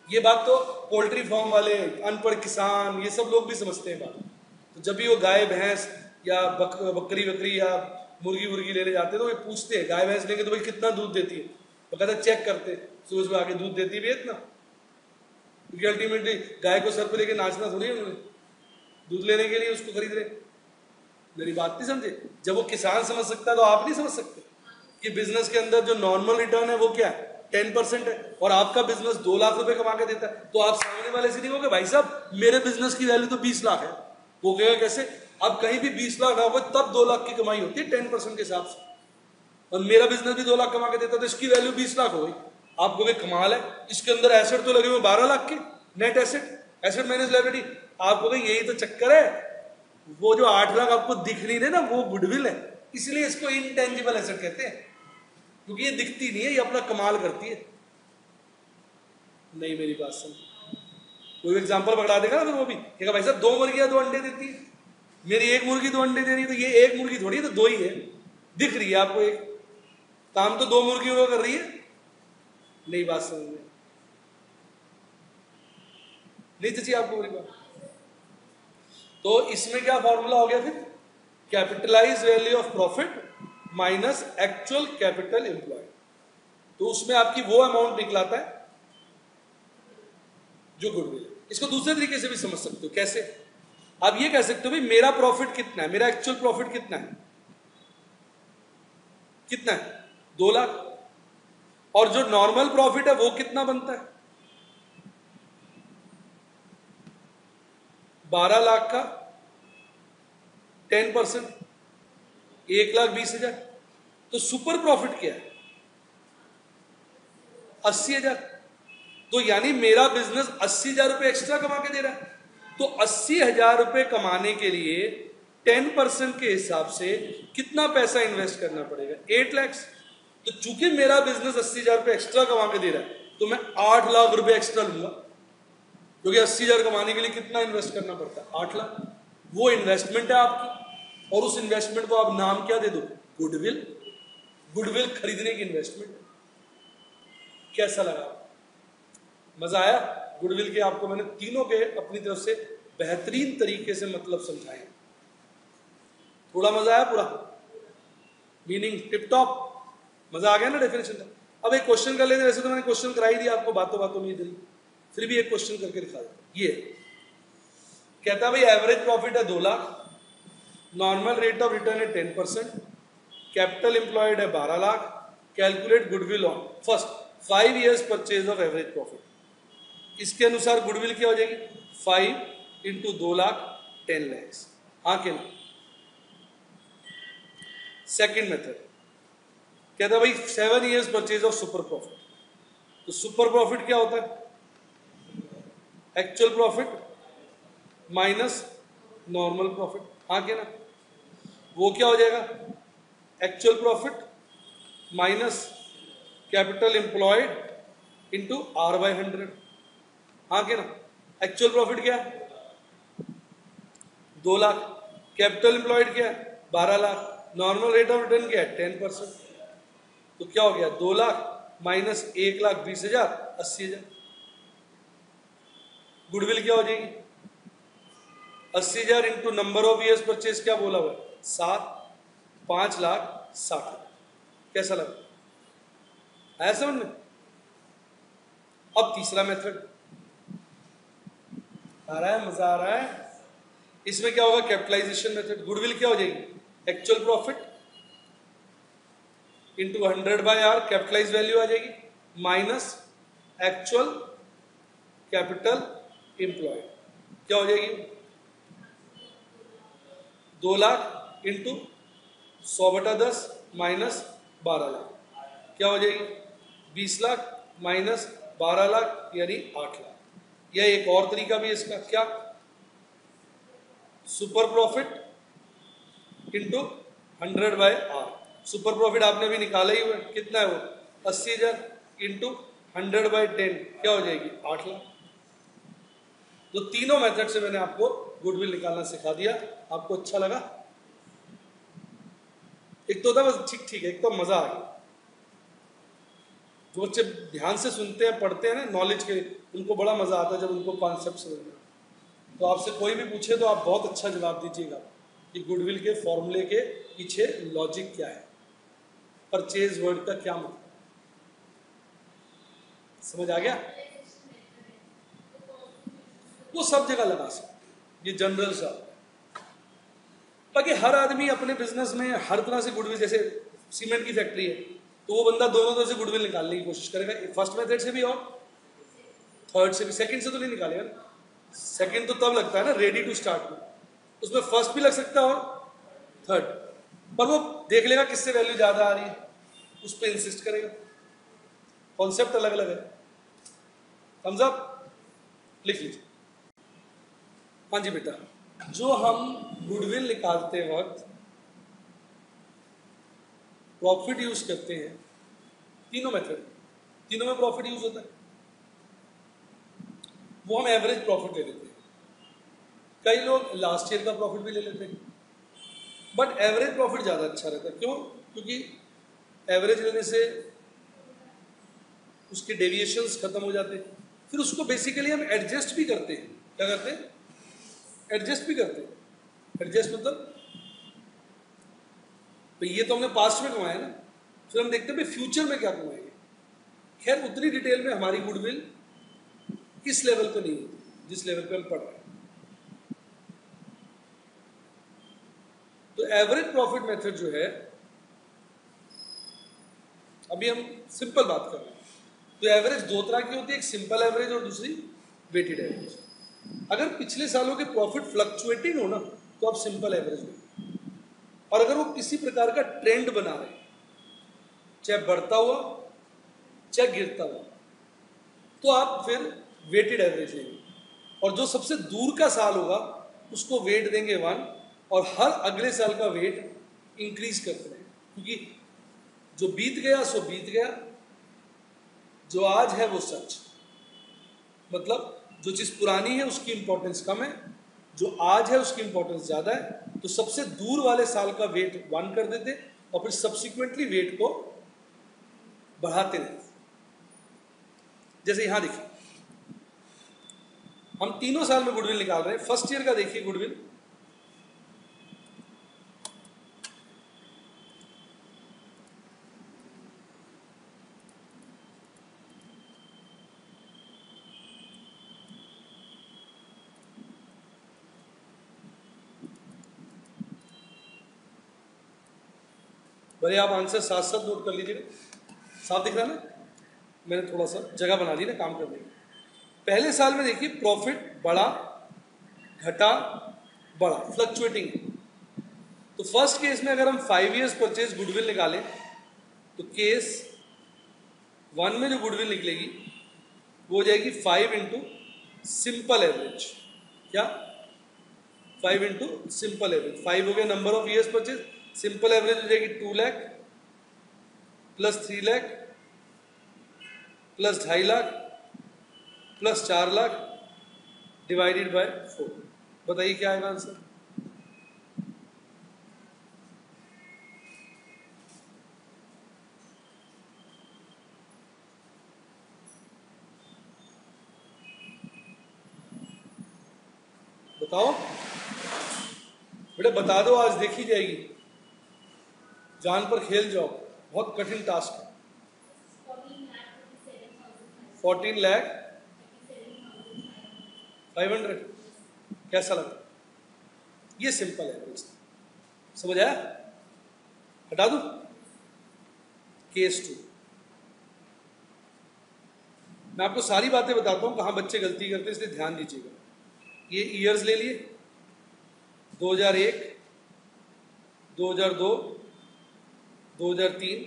ये बात तो पोल्ट्री फार्म वाले, अनपढ़ किसान, ये सब लोग भी समझते हैं बात। तो जब भी वो गाय भैंस या बकरी वकरी या मुर्गी वुर्गी लेने जाते हैं तो वे पूछते हैं, गाय भैंस लेंगे तो भाई कितना दूध देती है, तो कहते चेक करते, सुबह सुबह आके दूध देती भी है इतना, क्योंकि अल्टीमेटली गाय को सर पे लेके नाचना थोड़ी है उन्होंने, दूध लेने के लिए उसको खरीद रहे। मेरी बात नहीं समझे, जब वो किसान समझ सकता है तो आप नहीं समझ सकते कि बिजनेस के अंदर जो नॉर्मल रिटर्न है वो क्या है, 10% है और आपका बिजनेस 2 लाख रुपए कमा के देता है, तो आप सामने वाले से नहीं कहोगे भाई साहब मेरे बिजनेस की वैल्यू तो 20 लाख है। वो कहेगा कैसे? अब कहीं भी 20 लाख ना हो तब 2 लाख की कमाई होती है 10% के हिसाब से, और मेरा बिजनेस भी 2 लाख कमा के देता है तो इसकी वैल्यू 20 लाख हो गई। आप कहोगे कमाल है, इसके अंदर एसेट तो लगे हुए 12 लाख के, नेट एसेट माइनस लायबिलिटी। आप कहोगे यही तो चक्कर है, वो जो 8 लाख आपको दिख नहीं रहे ना वो गुडविल है, इसलिए इसको इनटेंजिबल एसेट कहते हैं, क्योंकि ये दिखती नहीं है, ये अपना कमाल करती है। नहीं मेरी बात सुन, कोई एग्जांपल पकड़ा देगा ना फिर वो भी कहेगा भाई साहब 2 मुर्गियां 2 अंडे देती है, मेरी 1 मुर्गी 2 अंडे दे रही है, तो ये 1 मुर्गी थोड़ी है, तो 2 ही है, दिख रही है आपको एक, काम तो 2 मुर्गियों का कर रही है। नहीं बात समझ में नहीं चाहिए आपको मेरी बात। तो इसमें क्या फॉर्मूला हो गया फिर? Capitalize value of profit minus actual capital employed. तो उसमें आपकी वो अमाउंट निकलाता है जो गुडविल है। इसको दूसरे तरीके से भी समझ सकते हो। कैसे? आप ये कह सकते हो भाई मेरा प्रॉफिट कितना है, मेरा एक्चुअल प्रॉफिट कितना है, कितना है 2 लाख, और जो नॉर्मल प्रॉफिट है वो कितना बनता है 12 लाख का 10%, 1,20,000। तो सुपर प्रॉफिट क्या है 80,000। तो यानी मेरा बिजनेस 80,000 रुपए एक्स्ट्रा कमा के दे रहा है, तो 80,000 रुपए कमाने के लिए 10% के हिसाब से कितना पैसा इन्वेस्ट करना पड़ेगा 8 लाख। तो चूंकि मेरा बिजनेस 80,000 रुपए एक्स्ट्रा कमा के दे रहा है तो मैं 8 लाख रुपए एक्स्ट्रा लूंगा, क्योंकि 80,000 कमाने के लिए कितना इन्वेस्ट करना पड़ता है 8 लाख। वो इन्वेस्टमेंट है आपकी, और उस इन्वेस्टमेंट को आप नाम क्या दे दो? गुडविल। गुडविल खरीदने की इन्वेस्टमेंट। कैसा लगा? मजा आया? गुडविल के आपको मैंने तीनों के अपनी तरफ से बेहतरीन तरीके से मतलब समझाए। थोड़ा मजा आया? पूरा मीनिंग टिप टॉप, मजा आ गया ना डेफिनेशन? अब एक क्वेश्चन कर लेते। वैसे तो मैंने क्वेश्चन कराई दिया आपको बातों बातों में इधर, फिर भी एक क्वेश्चन करके दिखा देता। ये कहता है भाई एवरेज प्रॉफिट है 2 lakh, normal rate of return है 10%, कैपिटल एम्प्लॉयड है 12 lakh, calculate goodwill on first 5 years purchase of average profit. इसके अनुसार गुडविल क्या हो जाएगी? 5 into 2 लाख 10 lakhs। हाँ के ना? सेकेंड मेथड कहता है भाई 7 years purchase of super profit. तो सुपर प्रॉफिट क्या होता है? Actual profit minus normal profit. हाँ के ना? वो क्या हो जाएगा? Actual profit minus capital employed into R/100। हाँ के ना? एक्चुअल प्रॉफिट क्या है 2 लाख, कैपिटल एम्प्लॉयड क्या है 12 lakh, normal rate of return क्या है 10%। तो क्या हो गया 2 लाख माइनस 1,20,000 80,000। गुडविल क्या हो जाएगी? 80,000 into number of years purchase क्या बोला हुआ 7, 5,60,000। कैसा लगा? आया समझ में? अब तीसरा मेथड आ रहा है, मजा आ रहा है। इसमें क्या होगा? Capitalisation method. गुडविल क्या हो जाएगी? Actual profit into 100/R, capitalise value आ जाएगी, माइनस एक्चुअल कैपिटल एम्प्लॉयड। क्या हो जाएगी? 2 लाख इंटू 100/10 माइनस 12 लाख। क्या हो जाएगी? 20 लाख माइनस 12 लाख यानी 8 लाख। या एक और तरीका भी इसका, क्या? Super profit into 100/R। Super profit आपने भी निकाला ही हुआ, कितना है वो? 80,000 इंटू 100/10 क्या हो जाएगी? 8 लाख। तो तीनों मेथड से मैंने आपको गुडविल निकालना सिखा दिया। आपको अच्छा लगा? एक तो था बस ठीक ठीक है, एक तो मजा आ गया। जो बच्चे ध्यान से सुनते हैं पढ़ते हैं ना नॉलेज के, उनको बड़ा मजा आता है जब उनको कॉन्सेप्ट समझ में। तो आपसे कोई भी पूछे तो आप बहुत अच्छा जवाब दीजिएगा कि गुडविल के फॉर्मूले के पीछे लॉजिक क्या है, परचेज वर्ड का क्या मतलब। समझ आ गया? वो सब जगह लगा सकते, ये जनरल सा। बाकी हर आदमी अपने बिजनेस में हर तरह से गुडविल, जैसे सीमेंट की फैक्ट्री है तो वो बंदा दोनों तरह से गुडविल निकालने की कोशिश करेगा, फर्स्ट मेथड से भी और थर्ड से भी। सेकंड से तो नहीं निकालेगा ना, सेकंड तो तब लगता है ना रेडी टू स्टार्ट में, उसमें फर्स्ट भी लग सकता है और थर्ड, पर वो देख लेगा किससे वैल्यू ज्यादा आ रही है, उस पर इंसिस्ट करेगा। कॉन्सेप्ट अलग अलग है। थम्स अप लिख लीजिए। हाँ जी बेटा, जो हम गुडविल निकालते वक्त प्रॉफिट यूज करते हैं, तीनों मेथड, तीनों में प्रॉफिट यूज होता है, वो हम एवरेज प्रॉफिट ले लेते हैं। कई लोग लास्ट ईयर का प्रॉफिट भी ले लेते हैं, बट एवरेज प्रॉफिट ज़्यादा अच्छा रहता है। क्यों? क्योंकि एवरेज लेने से उसके डेविएशंस खत्म हो जाते हैं, फिर उसको बेसिकली हम एडजस्ट भी करते हैं। क्या करते हैं? एडजस्ट भी करते हैं। एडजस्ट मतलब तो ये तो हमने पास्ट में कमाया ना, फिर हम देखते हैं भाई फ्यूचर में क्या कमाएंगे। खैर उतनी डिटेल में हमारी गुडविल इस लेवल पे नहीं होती जिस लेवल पे हम पढ़ रहे हैं। तो एवरेज प्रॉफिट मेथड जो है, अभी हम सिंपल बात कर रहे हैं, तो एवरेज दो तरह की होती है, एक सिंपल एवरेज और दूसरी वेटेड एवरेज। अगर पिछले सालों के प्रॉफिट फ्लक्चुएटिंग हो ना, तो आप सिंपल एवरेज लो, और अगर वो किसी प्रकार का ट्रेंड बना रहे, चाहे बढ़ता हुआ चाहे गिरता हुआ, तो आप फिर वेटेड एवरेज लेंगे, और जो सबसे दूर का साल होगा उसको वेट देंगे 1, और हर अगले साल का वेट इंक्रीज करते रहेंगे, क्योंकि जो बीत गया सो बीत गया, जो आज है वो सच। मतलब जो चीज पुरानी है उसकी इंपॉर्टेंस कम है, जो आज है उसकी इंपॉर्टेंस ज्यादा है। तो सबसे दूर वाले साल का वेट 1 कर देते, और फिर सब्सिक्वेंटली वेट को बढ़ाते रहते। जैसे यहां देखिए, हम तीनों साल में गुडविल निकाल रहे हैं। फर्स्ट ईयर का देखिए गुडविल, भले आप आंसर साथ साथ नोट कर लीजिएगा। साफ दिख रहा है ना? मैंने थोड़ा सा जगह बना दी ना काम करने की। पहले साल में देखिए प्रॉफिट बढ़ा घटा बढ़ा, फ्लक्चुएटिंग। तो फर्स्ट केस में अगर हम 5 इयर्स परचेज गुडविल निकालें, तो केस 1 में जो गुडविल निकलेगी वो हो जाएगी 5 इंटू सिंपल एवरेज। क्या? 5 इंटू सिंपल एवरेज। 5 हो गया number of years purchase, simple average हो जाएगी 2 lakh plus 3 lakh plus 2.5 lakh plus 4 lakh divided by 4। बताइए क्या आएगा आंसर? बताओ बेटा, बता दो, आज देखी जाएगी। जान पर खेल जाओ, बहुत कठिन टास्क है। 14 लाख 500। कैसा लगा? ये सिंपल एवरेज, समझ आया? हटा दो केस 2। मैं आपको सारी बातें बताता हूं कहां बच्चे गलती करते हैं, इसलिए ध्यान दीजिएगा। ये ईयर्स ले लिए, 2001, 2002, 2003,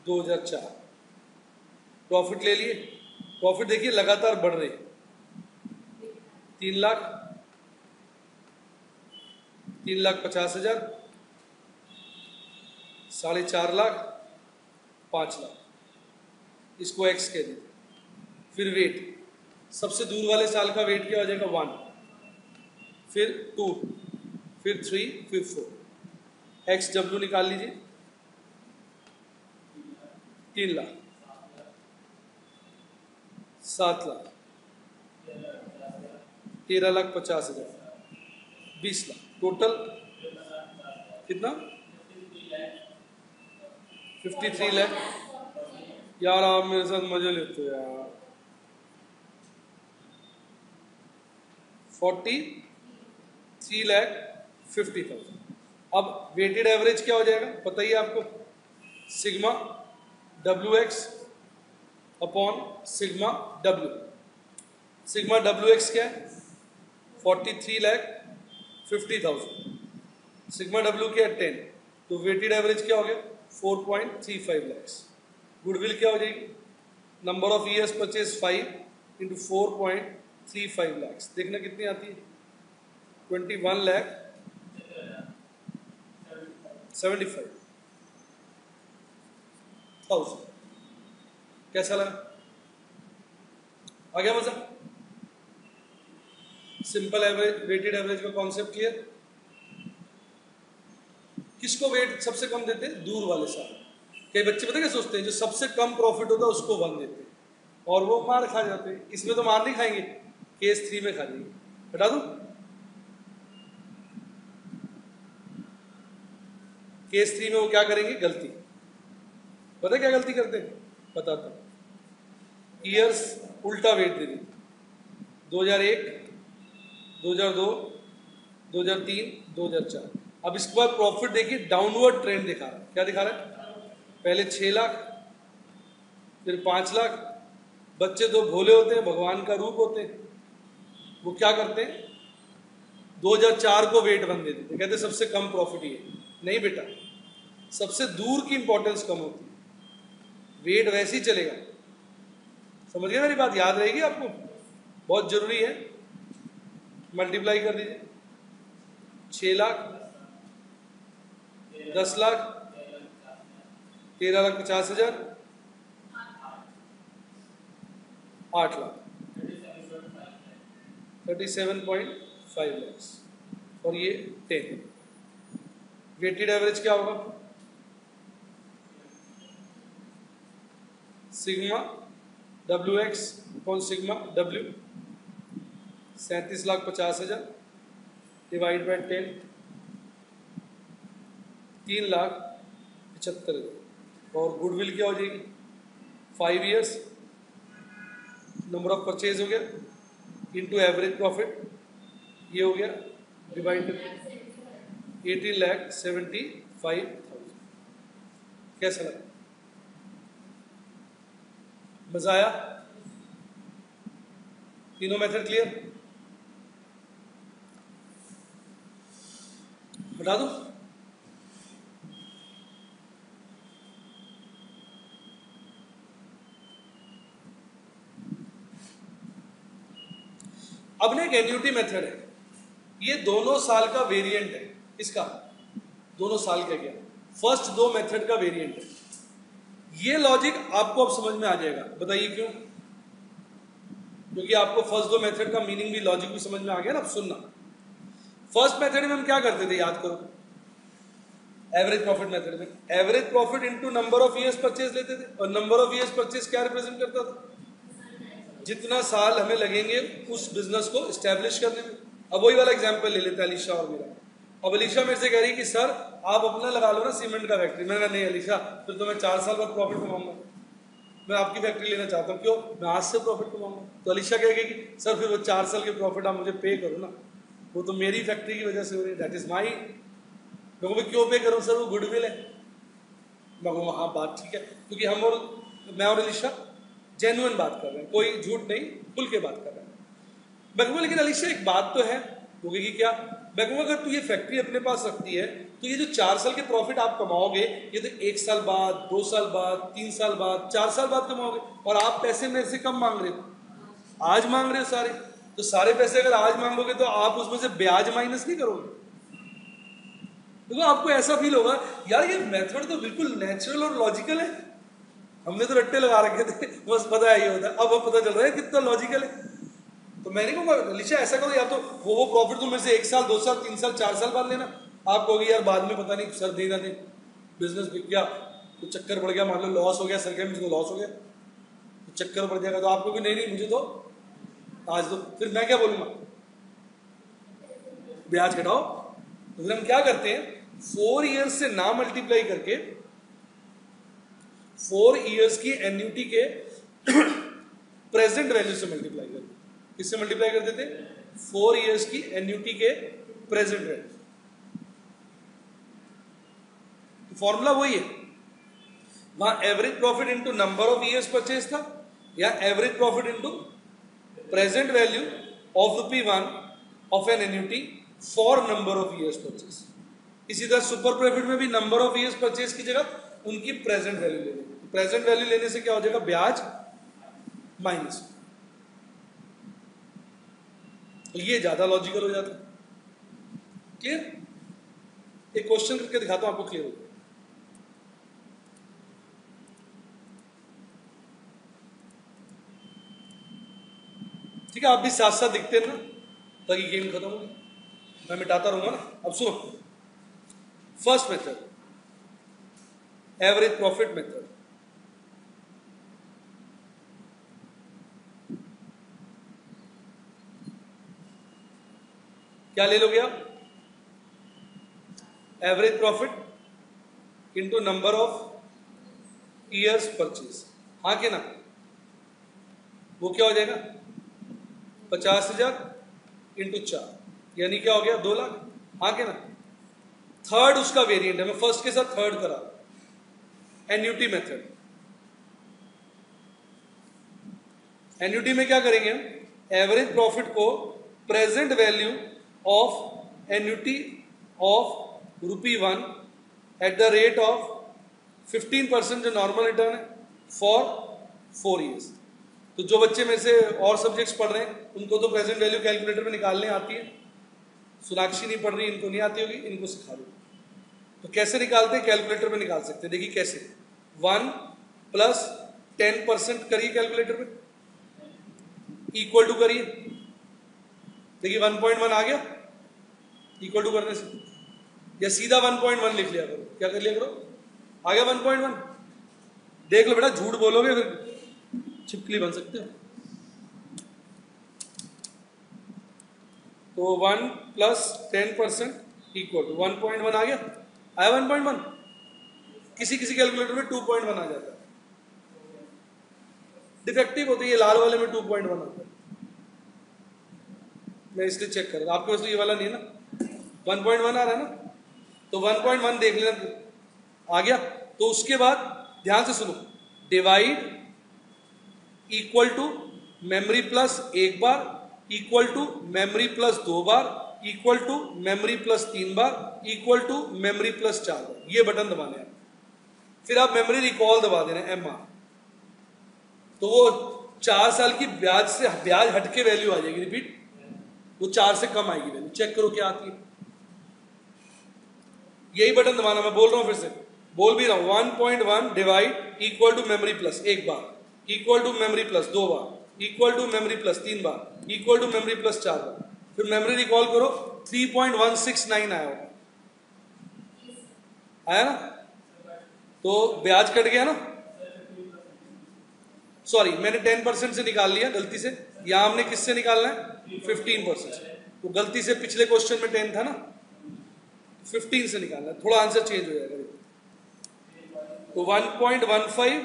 2004। प्रॉफिट ले लिए, प्रॉफिट देखिए लगातार बढ़ रहे, 3 लाख, 3,50,000, 4.5 लाख, 5 लाख, इसको एक्स कह दीजिए। फिर वेट, सबसे दूर वाले साल का वेट क्या हो जाएगा? 1, फिर 2, फिर 3, फिर 4। एक्स डब्ल्यू निकाल लीजिए, 3 लाख, 7 लाख, 13,50,000, 20 लाख, टोटल कितना? 53 लाख। यार आप मेरे साथ मजे लेते हो यार। 43,50,000। अब वेटेड एवरेज क्या हो जाएगा बताइए आपको? Sigma WX upon sigma W। Sigma WX क्या है? 43,50,000। सिग्मा W क्या है? 10। तो वेटेड एवरेज क्या हो गया? 4.35 lakhs। गुडविल क्या हो जाएगी? Number of years purchase 5 into 4.35 lakhs। देखना कितनी आती है? 21,75,000। कैसा लगा? आ गया मजा? सिंपल एवरेज, वेटेड एवरेज का कॉन्सेप्ट क्लियर? किसको वेट सबसे कम देते हैं? दूर वाले साल। कई बच्चे पता क्या सोचते हैं? जो सबसे कम प्रॉफिट होता है उसको 1 देते हैं और वो मार खा जाते हैं। इसमें तो मार नहीं खाएंगे, केस 3 में खा जाएंगे। हटा दूं? केस 3 में वो क्या करेंगे? गलती। पता क्या गलती करते हैं? बताता हूं। ईयर्स उल्टा वेट दे दी। 2001, 2002, 2003, 2004। अब इसके बाद प्रॉफिट देखिए, डाउनवर्ड ट्रेंड दिखा रहा है। क्या दिखा रहा है? पहले 6 लाख, फिर 5 लाख। बच्चे तो भोले होते हैं, भगवान का रूप होते हैं। वो क्या करते हैं? 2004 को वेट 1 दे देते, कहते सबसे कम प्रॉफिट ही है। नहीं बेटा, सबसे दूर की इंपॉर्टेंस कम होती है, वेट वैसे ही चलेगा। समझ गए मेरी बात? याद रहेगी आपको, बहुत जरूरी है। मल्टीप्लाई कर दीजिए। 6 लाख, 10 लाख, 13,50,000, 8 लाख, 37.5 lakhs और ये 10। वेटेड एवरेज क्या होगा? सिग्मा WX कौन? Sigma W 37,50,000 divide by 10, 3,75,000। और गुडविल क्या हो जाएगी? 5 years, नंबर ऑफ परचेज हो गया इंटू एवरेज प्रॉफिट, ये हो गया डिवाइड 18,75,000। कैसा लगा? मजा आया? तीनों मेथड क्लियर? बता दो। अब ना एक एन्युटी मेथड है, ये दोनों साल का वेरिएंट है। इसका दोनों साल का क्या? फर्स्ट 2 मेथड का वेरिएंट है। ये लॉजिक आपको अब समझ में आ जाएगा। बताइए क्यों? क्योंकि आपको फर्स्ट 2 मेथड का मीनिंग भी, लॉजिक भी समझ में आ गया ना। अब सुनना, फर्स्ट मेथड में हम क्या करते थे? याद करो। एवरेज प्रॉफिट मेथड में average profit into number of years purchase लेते थे, और नंबर ऑफ ईयर्स परचेज क्या रिप्रेजेंट करता था? जितना साल हमें लगेंगे उस बिजनेस को स्टैब्लिश करने में। अब वही वाला एग्जांपल ले लेते हैं अलीशा और मेरा। अब अलीशा मेरे से कह रही है कि सर आप अपना लगा लो ना सीमेंट का फैक्ट्री। मैंने कहा नहीं अलीशा, फिर तो मैं 4 साल बाद प्रॉफिट कमाऊंगा। मैं आपकी फैक्ट्री लेना चाहता हूँ। क्यों? मैं आज से प्रॉफिट कमाऊंगा। तो अलीशा कहेगी कि सर फिर वो 4 साल के प्रॉफिट आप मुझे पे करो ना, वो तो मेरी फैक्ट्री की वजह से हो रही है, दैट इज माई। मैं कहूँ क्यों पे करूँ सर? वो गुडविल है। मैं कहूँ हाँ बात ठीक है, क्योंकि हम और मैं और अलीशा जेन्युइन बात कर रहे हैं, कोई झूठ नहीं, खुल के बात कर रहे हैं। मैं कहूँगा लेकिन अलीशा एक बात तो है। वो कहेगी क्या? मैं कहूँगा अगर तू ये फैक्ट्री अपने पास रखती है तो ये जो 4 साल के प्रॉफिट आप कमाओगे, ये तो 1 साल बाद, 2 साल बाद, 3 साल बाद, 4 साल बाद कमाओगे। और आप पैसे मेरे से कम मांग रहे हो, आज मांग रहे हो सारे। तो सारे पैसे अगर आज मांगोगे तो आप उसमें से ब्याज माइनस नहीं करोगे। देखो आपको ऐसा फील होगा यार ये मेथड तो बिल्कुल नेचुरल और लॉजिकल है, हमने तो रट्टे लगा रखे थे, बस पता है ये होता है। अब पता चल रहा है कितना लॉजिकल है। तो मैं नहीं कहूँगा अलीशा ऐसा करो, या तो वो प्रॉफिट तो मेरे से 1 साल, 2 साल, 3 साल, 4 साल बाद लेना। आप कहोगे यार बाद में पता नहीं सर देना दे, बिजनेस बिक गया, तो चक्कर पड़ गया, मान लो लॉस हो गया, सर क्या मुझको लॉस हो गया, तो चक्कर पड़ जाएगा। तो आपको भी नहीं मुझे तो आज दो, फिर मैं क्या बोलूँगा? ब्याज घटाओ। तो फिर हम क्या करते हैं, 4 ईयर्स से ना मल्टीप्लाई करके 4 ईयर्स की एन्युटी के प्रेजेंट वैल्यू से मल्टीप्लाई करते। किससे मल्टीप्लाई कर देते? 4 ईयर्स की एन्युटी के प्रेजेंट वैल्यू। फॉर्मूला वही है। वहां average profit into number of years purchase था, या average profit into present value of ₹1 of an annuity for number of years purchase. इसी तरह सुपर प्रॉफिट में भी नंबर ऑफ ईयर्स परचेज की जगह उनकी प्रेजेंट वैल्यू लेनी। प्रेजेंट वैल्यू लेने से क्या हो जाएगा, ब्याज माइनस। तो ये ज्यादा लॉजिकल हो जाता है। क्लियर? एक क्वेश्चन करके दिखाता हूं आपको, क्लियर हो जाएगा। ठीक है, आप भी साथ साथ दिखते हैं ना, ताकि गेम खत्म हो गया। मैं मिटाता रहूंगा ना। अब सुनो, first method, average profit method. क्या ले लोगे आप? Average profit into number of years purchase. हाँ के ना? वो क्या हो जाएगा, 50,000 इंटू 4, यानी क्या हो गया, 2 लाख। हाँ के ना? थर्ड उसका वेरिएंट है, मैं फर्स्ट के साथ थर्ड करा, एन्युटी मेथड। एन्युटी में क्या करेंगे हम, एवरेज प्रॉफिट को present value of annuity of ₹1 at the rate of 15% जो नॉर्मल रिटर्न है फॉर 4 ईयर्स। तो जो बच्चे में से और सब्जेक्ट्स पढ़ रहे हैं उनको तो प्रेजेंट वैल्यू कैलकुलेटर में निकालने आती है, सोनाक्षी नहीं पढ़ रही, इनको नहीं आती होगी, इनको सिखा दो। तो कैसे निकालते हैं, कैलकुलेटर में निकाल सकते हैं। देखिए कैसे, 1 प्लस 10% करिए कैलकुलेटर में, इक्वल टू करिए। देखिए 1.1 आ गया इक्वल टू करने से, या सीधा 1.1 लिख लिया करो। क्या कर लिया करो, आ गया 1.1। देख लो बेटा, झूठ बोलोगे फिर छिपकली बन सकते हो। तो 1 प्लस 10% इक्वल टू 1.1 आ गया। आया 1.1। किसी किसी कैलकुलेटर में 2.1 आ जाता है, डिफेक्टिव होती है। लाल वाले में 2.1 आता है, मैं इसलिए चेक कर रहा हूं। आपके पास तो ये वाला नहीं है ना, 1.1 आ रहा है ना, तो 1.1 देख लेना, आ गया। तो उसके बाद ध्यान से सुनो, divide equal to memory plus 1 बार, इक्वल टू मेमोरी प्लस 2 बार, इक्वल टू मेमोरी प्लस 3 बार, इक्वल टू मेमोरी प्लस 4 बार। ये बटन दबाने हैं। फिर आप मेमोरी रिकॉल दबा देना, MR। तो वो 4 साल की ब्याज से ब्याज हटके वैल्यू आ जाएगी, रिपीट, वो 4 से कम आएगी वैल्यू। चेक करो क्या आती है। यही बटन दबाना, मैं बोल रहा हूं फिर से, बोल भी रहा हूं। 1.1 divide equal to memory plus 1 बार, इक्वल टू मेमोरी प्लस 2 बार, इक्वल टू मेमोरी प्लस 3 बार, इक्वल टू मेमोरी प्लस 4 बार। फिर मेमोरी रिकॉल करो, 3.169 आया होगा, आया ना? तो ब्याज कट गया ना, सॉरी मैंने 10% से निकाल लिया गलती से। यहां हमने किससे निकालना है, 15% से। तो गलती से पिछले क्वेश्चन में 10 था ना, 15 से निकालना है, थोड़ा आंसर चेंज हो जाएगा। तो 1.15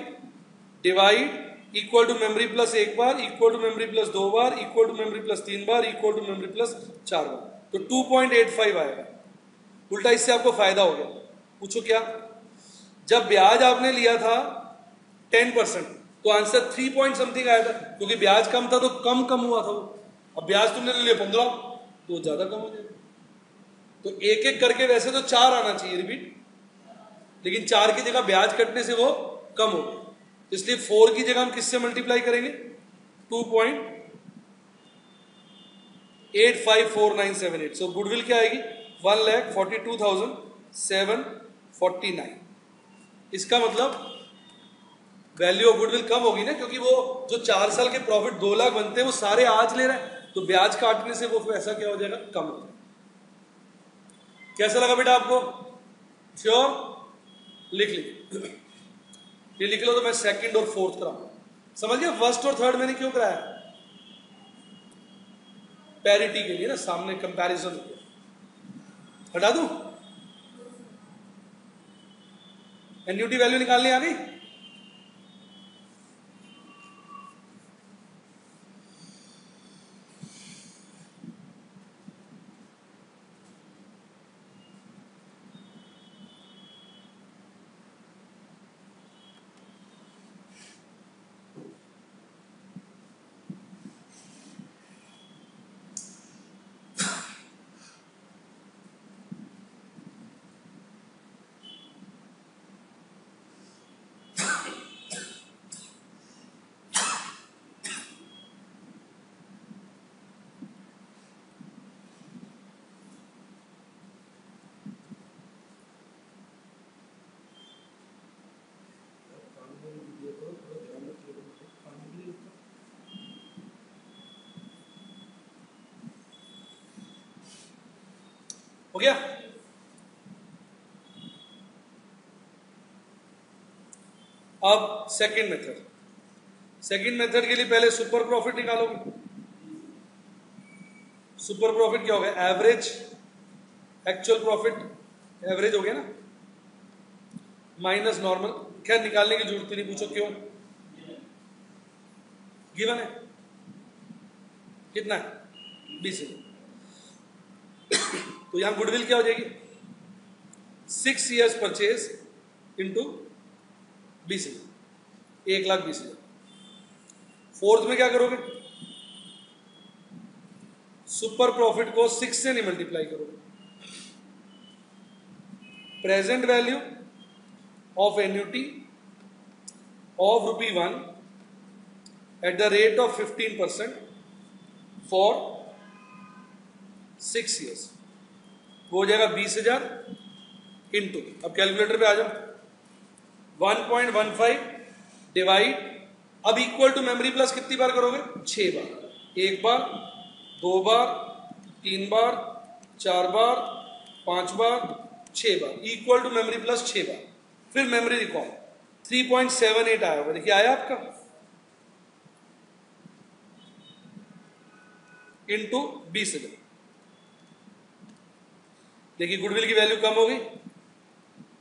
divide equal to memory plus 1 बार, इक्वल टू मेमोरी प्लस 2 बार, इक्वल टू मेमोरी प्लस 3 बार, इक्वल टू मेमोरी प्लस 4 बार। तो 2.85 आएगा। उल्टा इससे आपको फायदा हो गया। पूछो क्या? जब ब्याज आपने लिया था 10%, तो आंसर 3 पॉइंट समथिंग आया था, क्योंकि ब्याज कम था तो कम कम हुआ था वो। अब ब्याज तुमने ले लिया 15, तो ज्यादा कम हो जाएगा। तो एक एक करके वैसे तो 4 आना चाहिए रिपीट, लेकिन 4 की जगह ब्याज कटने से वो कम हो गया, इसलिए 4 की जगह हम किससे मल्टीप्लाई करेंगे, 2.854978। सो गुडविल क्या आएगी, 1,42,749। इसका मतलब वैल्यू ऑफ गुडविल कम होगी ना, क्योंकि वो जो 4 साल के प्रॉफिट 2 लाख बनते हैं वो सारे आज ले रहे हैं, तो ब्याज काटने से वो पैसा क्या हो जाएगा, कम हो जाएगा। कैसा लगा बेटा आपको? श्योर? लिख लीजिए, ये लिख लो। तो मैं सेकंड और फोर्थ कराऊंगा, समझ गया? फर्स्ट और थर्ड मैंने क्यों कराया, पैरिटी के लिए ना, सामने कंपैरिजन। हटा दूं? एन्युटी वैल्यू निकालनी आ गई? हो गया। अब सेकंड मेथड के लिए पहले सुपर प्रॉफिट निकालोगे। सुपर प्रॉफिट क्या हो गया? एवरेज एक्चुअल प्रॉफिट, एवरेज हो गया ना, माइनस नॉर्मल। खैर निकालने की जरूरत नहीं, पूछो क्यों, गिवन है। कितना है? 20,000। तो यहां गुडविल क्या हो जाएगी? 6 years परचेज इंटू 20,000, 1,20,000। फोर्थ में क्या करोगे? सुपर प्रॉफिट को 6 से नहीं मल्टीप्लाई करोगे। Present value of annuity of ₹1 at the rate of 15% for 6 years, वो हो जाएगा 20,000 इंटू, अब कैलकुलेटर पे आ जाओ, 1.15 डिवाइड, अब इक्वल टू मेमोरी प्लस कितनी बार करोगे? 6 बार। 1 बार, 2 बार, 3 बार, 4 बार, 5 बार, 6 बार, इक्वल टू मेमोरी प्लस 6 बार। फिर मेमोरी रिकॉल 3.78 आया होगा, देखिए आया आपका, इंटू 20,000। देखिए गुडविल की वैल्यू कम हो गई,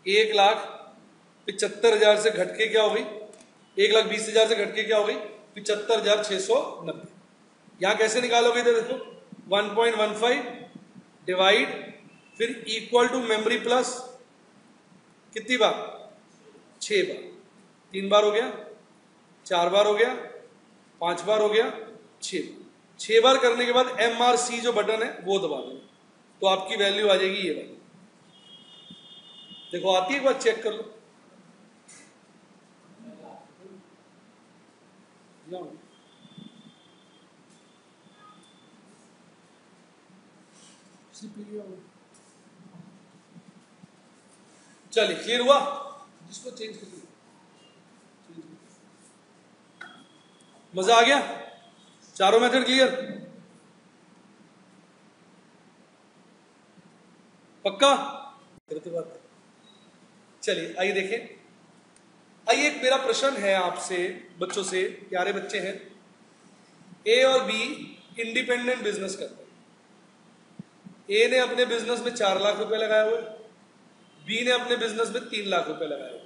1,75,000 से घटके क्या हो गई? 1,20,000 से घटके क्या हो गई? 75,690। यहां कैसे निकालोगे? इधर देखो, 1.15 डिवाइड, फिर इक्वल टू मेमोरी प्लस कितनी बार? 6 बार। 3 बार हो गया, 4 बार हो गया, 5 बार हो गया, 6 बार। 6 बार करने के बाद MRC जो बटन है वो दबा देना, तो आपकी वैल्यू आ जाएगी ये वाली। देखो आती है, एक बार चेक कर लो। चलिए क्लियर हुआ? जिसको चेंज कर दिया, मजा आ गया? चारों मेथड क्लियर? पक्का? करते बात। चलिए आइए देखें। आइए एक मेरा प्रश्न है आपसे, बच्चों से, प्यारे बच्चे हैं, ए और बी इंडिपेंडेंट बिजनेस करते हैं। ए ने अपने बिजनेस में 4 लाख रुपए लगाए हुए, बी ने अपने बिजनेस में 3 लाख रुपए लगाए हुए।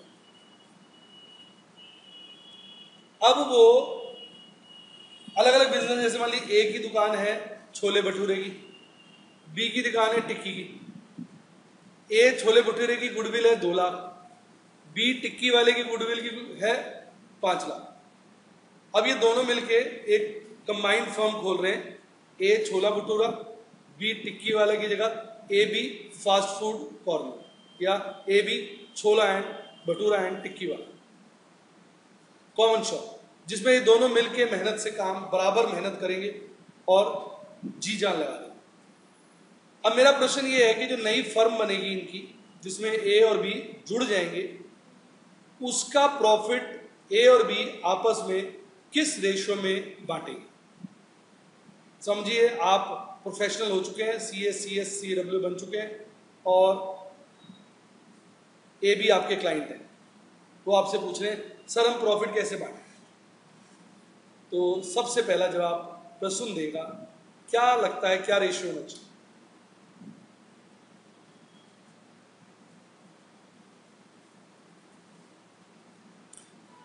अब वो अलग अलग बिजनेस, जैसे मान ली ए की दुकान है छोले भटूरे की, बी की दुकान है टिक्की की। ए छोले भटूरे की गुडविल है 2 लाख, बी टिक्की वाले की गुडविल की है 5 लाख। अब ये दोनों मिलके एक कंबाइंड फर्म खोल रहे हैं, ए छोला भटूरा, बी टिक्की वाले की जगह A B fast food corner, या A B chhola and bhatura and tikki वाला कॉमन शॉप, जिसमें ये दोनों मिलके मेहनत से काम, बराबर मेहनत करेंगे और जी जान लगा देंगे। अब मेरा प्रश्न ये है कि जो नई फर्म बनेगी इनकी, जिसमें ए और बी जुड़ जाएंगे, उसका प्रॉफिट ए और बी आपस में किस रेशियो में बांटेंगे? समझिए आप प्रोफेशनल हो चुके हैं, CS, CS, CW बन चुके हैं, और ए बी आपके क्लाइंट हैं, वो आपसे पूछ रहे हैं सर हम प्रॉफिट कैसे बांटें? तो सबसे पहला जवाब प्रसून देगा, क्या लगता है क्या रेशियो होना चाहिए?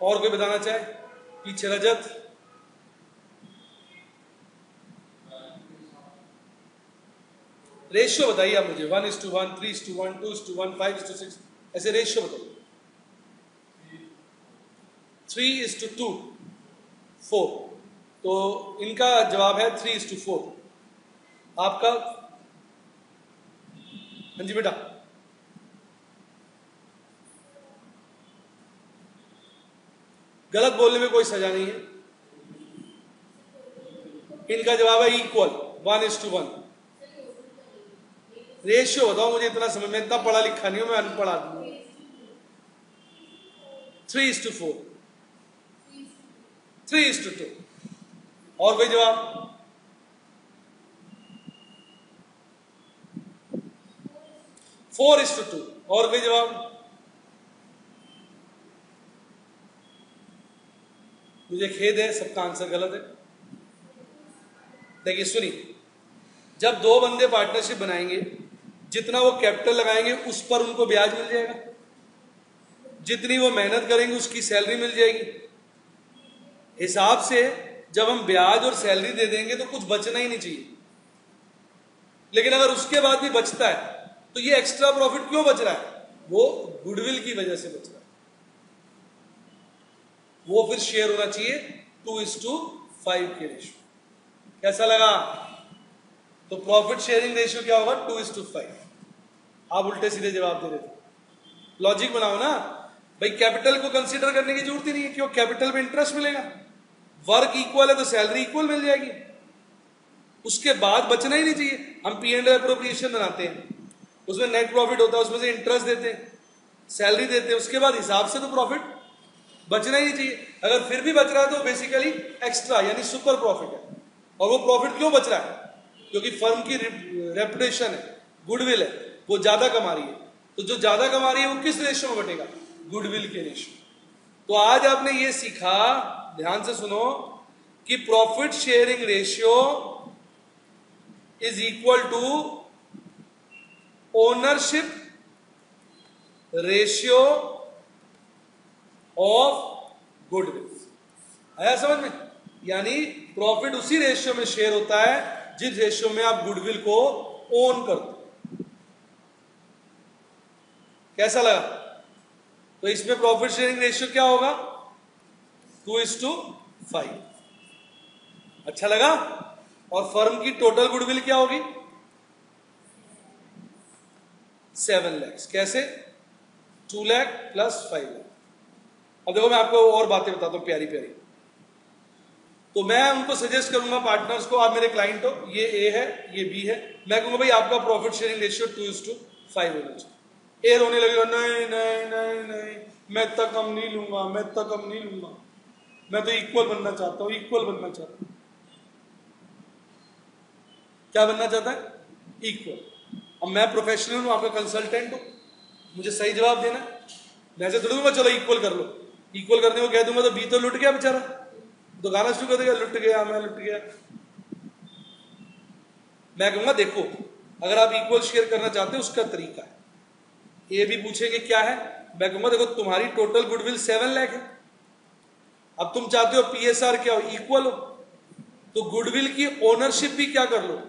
और कोई बताना चाहे? पीछे रजत, रेशियो बताइए आप मुझे। 1:1, 3:1, 2:1, 5:6, ऐसे रेशियो बताइए। 3:2, 4, तो इनका जवाब है 3:4। आपका? हाँ जी बेटा। गलत बोलने में कोई सजा नहीं है। इनका जवाब है इक्वल, 1:1। रेशियो बताओ मुझे, इतना समझ में, इतना पढ़ा लिखा नहीं हूं मैं, अनपढ़ आदमी। 3:4, 3:2। और कोई जवाब? 4:2। और कोई जवाब? मुझे खेद है, सबका आंसर गलत है। देखिए सुनिए, जब दो बंदे पार्टनरशिप बनाएंगे, जितना वो कैपिटल लगाएंगे उस पर उनको ब्याज मिल जाएगा, जितनी वो मेहनत करेंगे उसकी सैलरी मिल जाएगी। हिसाब से जब हम ब्याज और सैलरी दे देंगे तो कुछ बचना ही नहीं चाहिए। लेकिन अगर उसके बाद भी बचता है तो ये एक्स्ट्रा प्रॉफिट क्यों बच रहा है? वो गुडविल की वजह से बच रहा है। वो फिर शेयर होना चाहिए 2:5 के रेशियो। कैसा लगा? तो प्रॉफिट शेयरिंग रेशियो क्या होगा? 2:5। आप उल्टे सीधे जवाब दे रहे थे। लॉजिक बनाओ ना भाई, कैपिटल को कंसीडर करने की जरूरत ही नहीं है, क्यों? कैपिटल में इंटरेस्ट मिलेगा, वर्क इक्वल है तो सैलरी इक्वल मिल जाएगी, उसके बाद बचना ही नहीं चाहिए। हम P&L एप्रोप्रिएशन बनाते हैं, उसमें नेट प्रॉफिट होता है, उसमें से इंटरेस्ट देते हैं, सैलरी देते हैं, उसके बाद हिसाब से तो प्रॉफिट बचना ही नहीं चाहिए। अगर फिर भी बच रहा है तो बेसिकली एक्स्ट्रा यानी सुपर प्रॉफिट है। और वो प्रॉफिट क्यों बच रहा है? क्योंकि फर्म की रेपुटेशन है, गुडविल है, वो ज्यादा कमा रही है। तो जो ज्यादा कमा रही है वो किस रेशियो में बटेगा? गुडविल के रेशियो। तो आज आपने ये सीखा, ध्यान से सुनो, कि profit sharing ratio is equal to ownership ratio of goodwill. आया समझ में? यानी प्रॉफिट उसी रेशियो में शेयर होता है जिस रेशियो में आप गुडविल को ओन करते हो। कैसा लगा? तो इसमें प्रॉफिट शेयरिंग रेशियो क्या होगा? 2:5। अच्छा लगा? और फर्म की टोटल गुडविल क्या होगी? 7 लाख। कैसे? 2 लाख प्लस 5 लाख। अब देखो मैं आपको और बातें बताता हूं प्यारी प्यारी। तो मैं उनको सजेस्ट करूंगा, पार्टनर्स को, आप मेरे क्लाइंट हो, ये ए है, ये बी है, मैं कहूंगा भाई आपका प्रॉफिट शेयरिंग रेशियो 2:5 होना चाहिए। ए रोने लगेगा, नहीं नहीं नहीं नहीं, मैं इतना कम नहीं लूंगा, मैं इतना कम नहीं लूंगा, मैं तो इक्वल बनना चाहता हूं, इक्वल बनना चाहता हूं। क्या बनना चाहता है? इक्वल। अब मैं प्रोफेशनल हूं, आपका कंसल्टेंट हूं, मुझे सही जवाब देना। मैं ऐसे थोड़ी दूंगा चलो इक्वल कर लो, इक्वल करने को कह दूंगा तो बी तो लुट गया बेचारा, तो गाना शुरू कर देगा, लुट गया, मैं लुट गया। मैं कहूंगा देखो, अगर आप इक्वल शेयर करना चाहते हो उसका तरीका है। ये भी पूछेंगे क्या है, मैं कहूंगा देखो तुम्हारी टोटल गुडविल 7 लाख है, अब तुम चाहते हो PSR क्या हो? इक्वल हो, तो गुडविल की ओनरशिप भी क्या कर लो?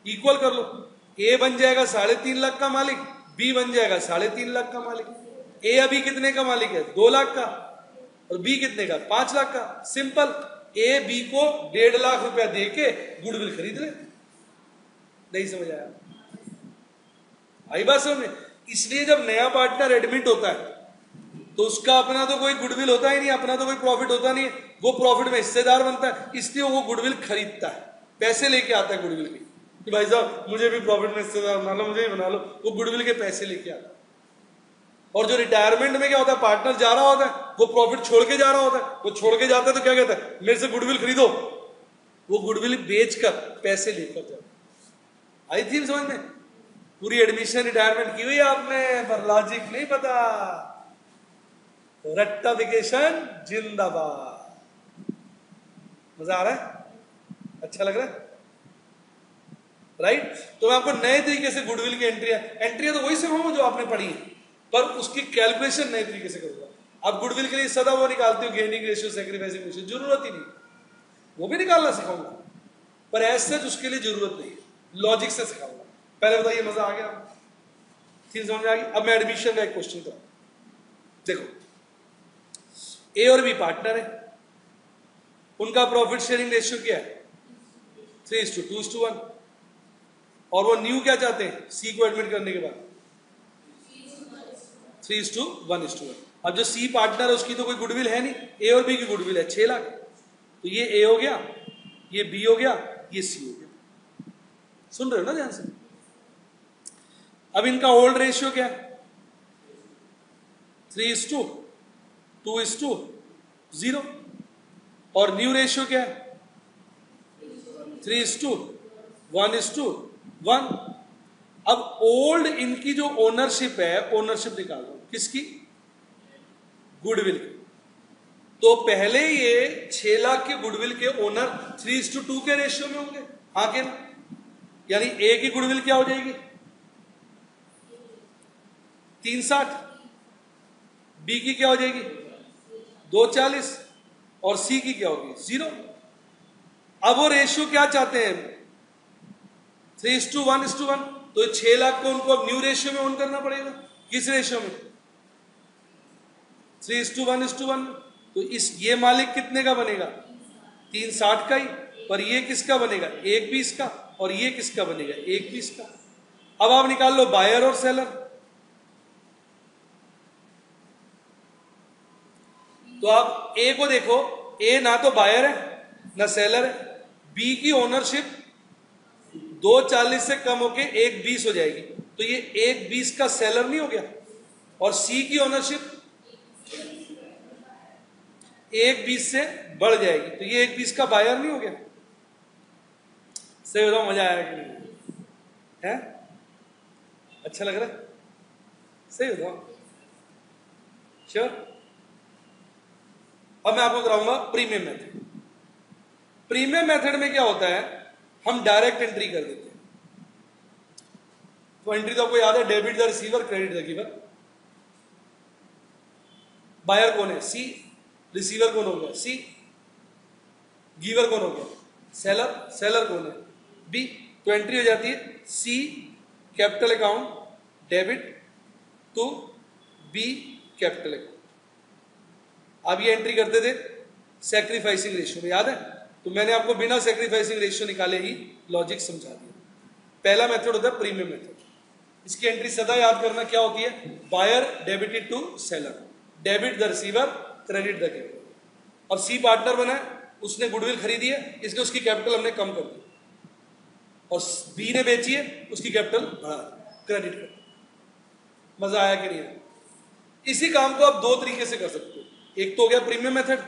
इक्वल कर लो। ए बन जाएगा 3.5 लाख का मालिक, बी बन जाएगा 3.5 लाख का मालिक। ए अभी कितने का मालिक है? 2 लाख का, और बी कितने का? 5 लाख का। सिंपल। ए बी को 1.5 लाख रुपया देके गुडविल खरीद ले। नहीं समझ आया? आई बात समझ में? इसलिए जब नया पार्टनर एडमिट होता है तो उसका अपना तो कोई गुडविल होता ही नहीं, अपना तो कोई प्रॉफिट होता नहीं है, वो प्रॉफिट में हिस्सेदार बनता है, इसलिए वो गुडविल खरीदता है, पैसे लेके आता है गुडविल की, कि भाई साहब मुझे भी प्रॉफिट में हिस्सेदार बना लो, मुझे ही बना लो। वो गुडविल के पैसे लेके आता है। और जो रिटायरमेंट में क्या होता है, पार्टनर जा रहा होता है, वो प्रॉफिट छोड़ के जा रहा होता है, वो छोड़ के जाता है तो क्या कहता है, मेरे से गुडविल खरीदो। वो गुडविल बेचकर पैसे लेकर जाता है। आई थी समझ में? पूरी एडमिशन रिटायरमेंट की हुई आपने, पर लॉजिक नहीं पता। रट्टाफिकेशन जिंदाबाद। मजा आ रहा है? अच्छा लग रहा है? राइट? तो मैं आपको नए तरीके से गुडविल की एंट्रियां तो वही सिखाऊंगा जो आपने पढ़ी है, पर उसकी कैलकुलेशन नए तरीके से करूंगा। आप गुडविल के लिए सदा वो निकालते हो, गेनिंग रेशियो, सैक्रिफाइसिंग रेशियो, जरूरत ही नहीं, वो भी निकालना सिखाऊंगा, पर ऐसे उसके लिए जरूरत नहीं है, लॉजिक से सिखाऊंगा। पहले बताइए, मजा आ गया? चीज समझ आ गई? अब मैं एडमिशन का एक क्वेश्चन करूँ। देखो, ए और बी पार्टनर है, उनका प्रॉफिट शेयरिंग रेशियो क्या है? 3:2:1। और वो न्यू क्या चाहते हैं सी को एडमिट करने के बाद? 3:1:1। अब जो सी पार्टनर है उसकी तो कोई गुडविल है नहीं, ए और बी की गुडविल है 6 लाख। तो ये ए हो गया, ये बी हो गया, ये सी हो गया। सुन रहे हो ना ध्यान से? अब इनका ओल्ड रेशियो क्या है? 3:2:0। और न्यू रेशियो क्या है? 3:1:1। अब ओल्ड इनकी जो ओनरशिप है, ओनरशिप निकाल दो किसकी, गुडविल की। तो पहले ये 6 लाख के गुडविल के ओनर 3:2 के रेशियो में होंगे, हाँ के ना? यानी ए की गुडविल क्या हो जाएगी 360, बी की क्या हो जाएगी 240 और सी की क्या होगी 0। अब वो रेशियो क्या चाहते हैं 3:1:1। तो 6 लाख को उनको अब न्यू रेशियो में ऑन करना पड़ेगा। किस रेशियो में 3:1:1। तो इस ये मालिक कितने का बनेगा 360 का ही, पर ये किसका बनेगा 1:20 का, और ये किसका बनेगा 1:20 का। अब आप निकाल लो बायर और सेलर। तो आप ए को देखो, ए ना तो बायर है ना सेलर है, बी की ओनरशिप 240 से कम होके 1:20 हो जाएगी, तो ये 1:20 का सेलर नहीं हो गया। और सी की ओनरशिप 1:20 से बढ़ जाएगी, तो ये 1:20 का बायर नहीं हो गया। सही बताओ, मजा आया कि नहीं है? अच्छा लग रहा है? सही बताओ, श्योर। अब मैं आपको कराऊंगा प्रीमियम मेथड। प्रीमियम मेथड में क्या होता है, हम डायरेक्ट एंट्री कर देते हैं। तो एंट्री तो आपको याद है, debit the receiver, credit the giver. Buyer कौन है सी, रिसीवर कौन हो गया सी, गिवर कौन हो गया सेलर, सेलर कौन है बी। तो एंट्री हो जाती है c capital account debit to b capital account. आप ये एंट्री करते थे सैक्रिफाइसिंग रेशियो में, याद है? तो मैंने आपको बिना सैक्रिफाइसिंग रेशियो निकाले ही लॉजिक समझा दिया। पहला मेथड होता है प्रीमियम मेथड। इसकी एंट्री सदा याद करना क्या होती है, buyer debited to seller, debit the receiver, credit the giver. और सी पार्टनर बना है, उसने गुडविल खरीदी है, इसलिए उसकी कैपिटल हमने कम कर दी, और बी ने बेची है, उसकी कैपिटल बढ़ा, क्रेडिट कर। मजा आया कि नहीं आया? इसी काम को आप दो तरीके से कर सकते हो। एक तो हो गया प्रीमियम मेथड,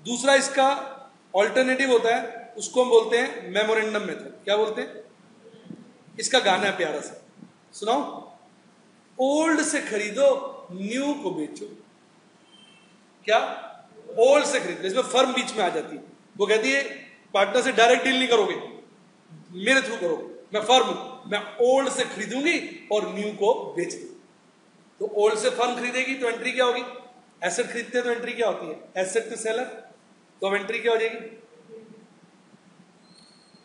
दूसरा इसका ऑल्टरनेटिव होता है, उसको हम बोलते हैं मेमोरेंडम मेथड। क्या बोलते हैं? इसका गाना है प्यारा सा, सुनाओ। ओल्ड से खरीदो, न्यू को बेचो। क्या? ओल्ड से खरीदो, इसमें फर्म बीच में आ जाती है। वो कहती है पार्टनर से डायरेक्ट डील नहीं करोगे, मेरे थ्रू करो, मैं फर्म हूं, मैं ओल्ड से खरीदूंगी और न्यू को बेच दूंगी। तो ओल्ड से फर्म खरीदेगी तो एंट्री क्या होगी, एसेट खरीदते हैं तो एंट्री क्या होती है, एसेट टू सेलर। तो अब एंट्री क्या हो जाएगी,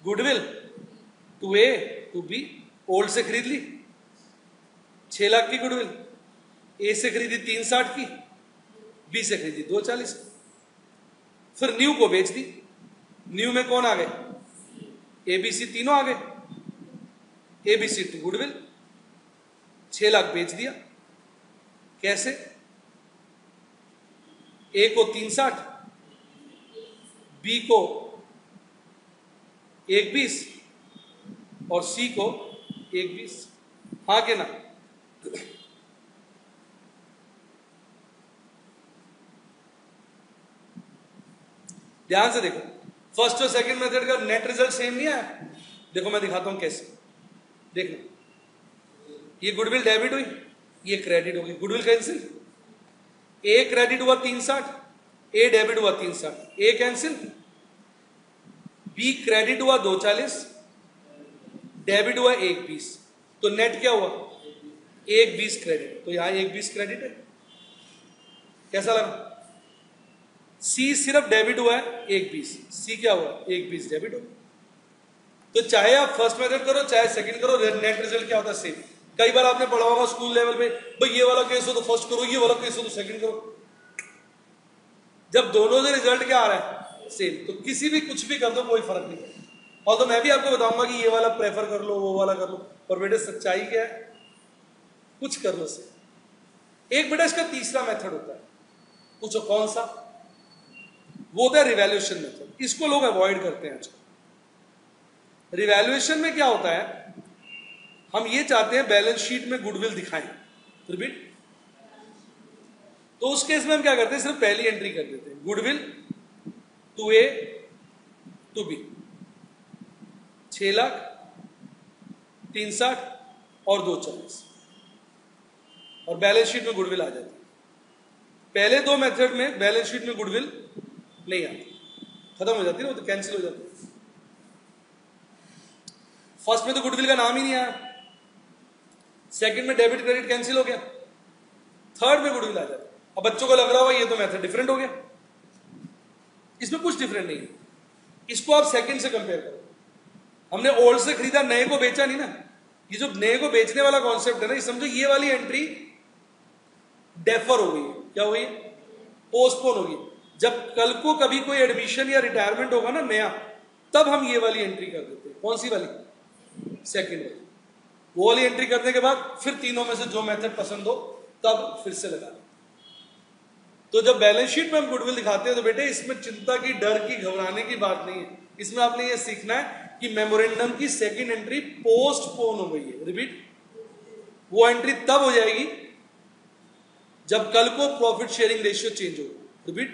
goodwill to A to B. Old से खरीद ली 6 लाख की गुडविल, ए से खरीदी 360 की, बी से खरीदी 240 की, फिर न्यू को बेच दी। न्यू में कौन आ गए, एबीसी तीनों आ गए। एबीसी टू गुडविल 6 लाख बेच दिया। कैसे? ए को 360, बी को 1:20 और सी को 1:20। हाँ के ना? ध्यान से देखो, फर्स्ट और सेकंड मेथड का नेट रिजल्ट सेम नहीं आया। देखो मैं दिखाता हूं कैसे, देखना। ये गुडविल डेबिट हुई, ये क्रेडिट हो गई, गुडविल कैंसिल। ए क्रेडिट हुआ 360, ए डेबिट हुआ 360, ए कैंसिल। बी क्रेडिट हुआ 240, डेबिट हुआ 1:20। तो नेट क्या हुआ 1:20 क्रेडिट। तो यहां 1:20 क्रेडिट है। कैसा लगा? सी सिर्फ डेबिट हुआ है 1:20, सी क्या हुआ 1:20 डेबिट हो। तो चाहे आप फर्स्ट मेथड करो चाहे सेकंड करो, नेट रिजल्ट क्या होता है सेम। कई बार आपने पढ़ा होगा स्कूल लेवल पे, भाई ये वाला केस हो तो फर्स्ट करो, ये वाला केस हो तो सेकंड करो। जब दोनों से रिजल्ट क्या आ रहा है सेम, तो किसी भी कुछ भी कर दो कोई फर्क नहीं पड़ता। और तो मैं भी आपको बताऊंगा कि ये वाला प्रेफर कर लो, वो वाला कर लो, पर बेटे सच्चाई क्या है, कुछ कर लो से। एक बेटा इसका तीसरा मेथड होता है, पूछो कौन सा? वो होता है रिवैल्यूएशन मेथड। इसको लोग अवॉइड करते हैं आजकल। रिवैल्यूएशन में क्या होता है, हम ये चाहते हैं बैलेंस शीट में गुडविल दिखाएं, रिपीट। तो उस केस में हम क्या करते हैं, सिर्फ पहली एंट्री कर देते हैं, goodwill to A to B 6 lakh 360 और 240 और बैलेंस शीट में गुडविल आ जाती है। पहले दो मेथड में बैलेंस शीट में गुडविल नहीं आती, खत्म हो जाती है, वो तो कैंसिल हो जाती है। फर्स्ट में तो गुडविल का नाम ही नहीं आया, सेकंड में डेबिट क्रेडिट कैंसिल हो गया, थर्ड में गुडविल आ जाता है। अब बच्चों को लग रहा होगा ये तो मेथड डिफरेंट हो गया, इसमें कुछ डिफरेंट नहीं है। इसको आप सेकंड से कंपेयर करो। हमने ओल्ड से खरीदा, नए को बेचा नहीं ना। ये जो नए को बेचने वाला कॉन्सेप्ट है ना, ये समझो ये वाली एंट्री डेफर हो गई है। क्या हो गई? पोस्टपोन हो गई। जब कल को कभी कोई एडमिशन या रिटायरमेंट होगा ना नया, तब हम ये वाली एंट्री कर देते हैं। कौन सी वाली? सेकंड वाली। वो वाली एंट्री करने के बाद फिर तीनों में से जो मेथड पसंद हो तब फिर से लगा। तो जब बैलेंस शीट में हम गुडविल दिखाते हैं तो बेटे इसमें चिंता की, डर की, घबराने की बात नहीं है। इसमें आपने ये सीखना है कि मेमोरेंडम की सेकंड एंट्री पोस्टपोन हो गई है। रिपीट, वो एंट्री तब हो जाएगी जब कल को प्रॉफिट शेयरिंग रेशियो चेंज होगा। रिपीट,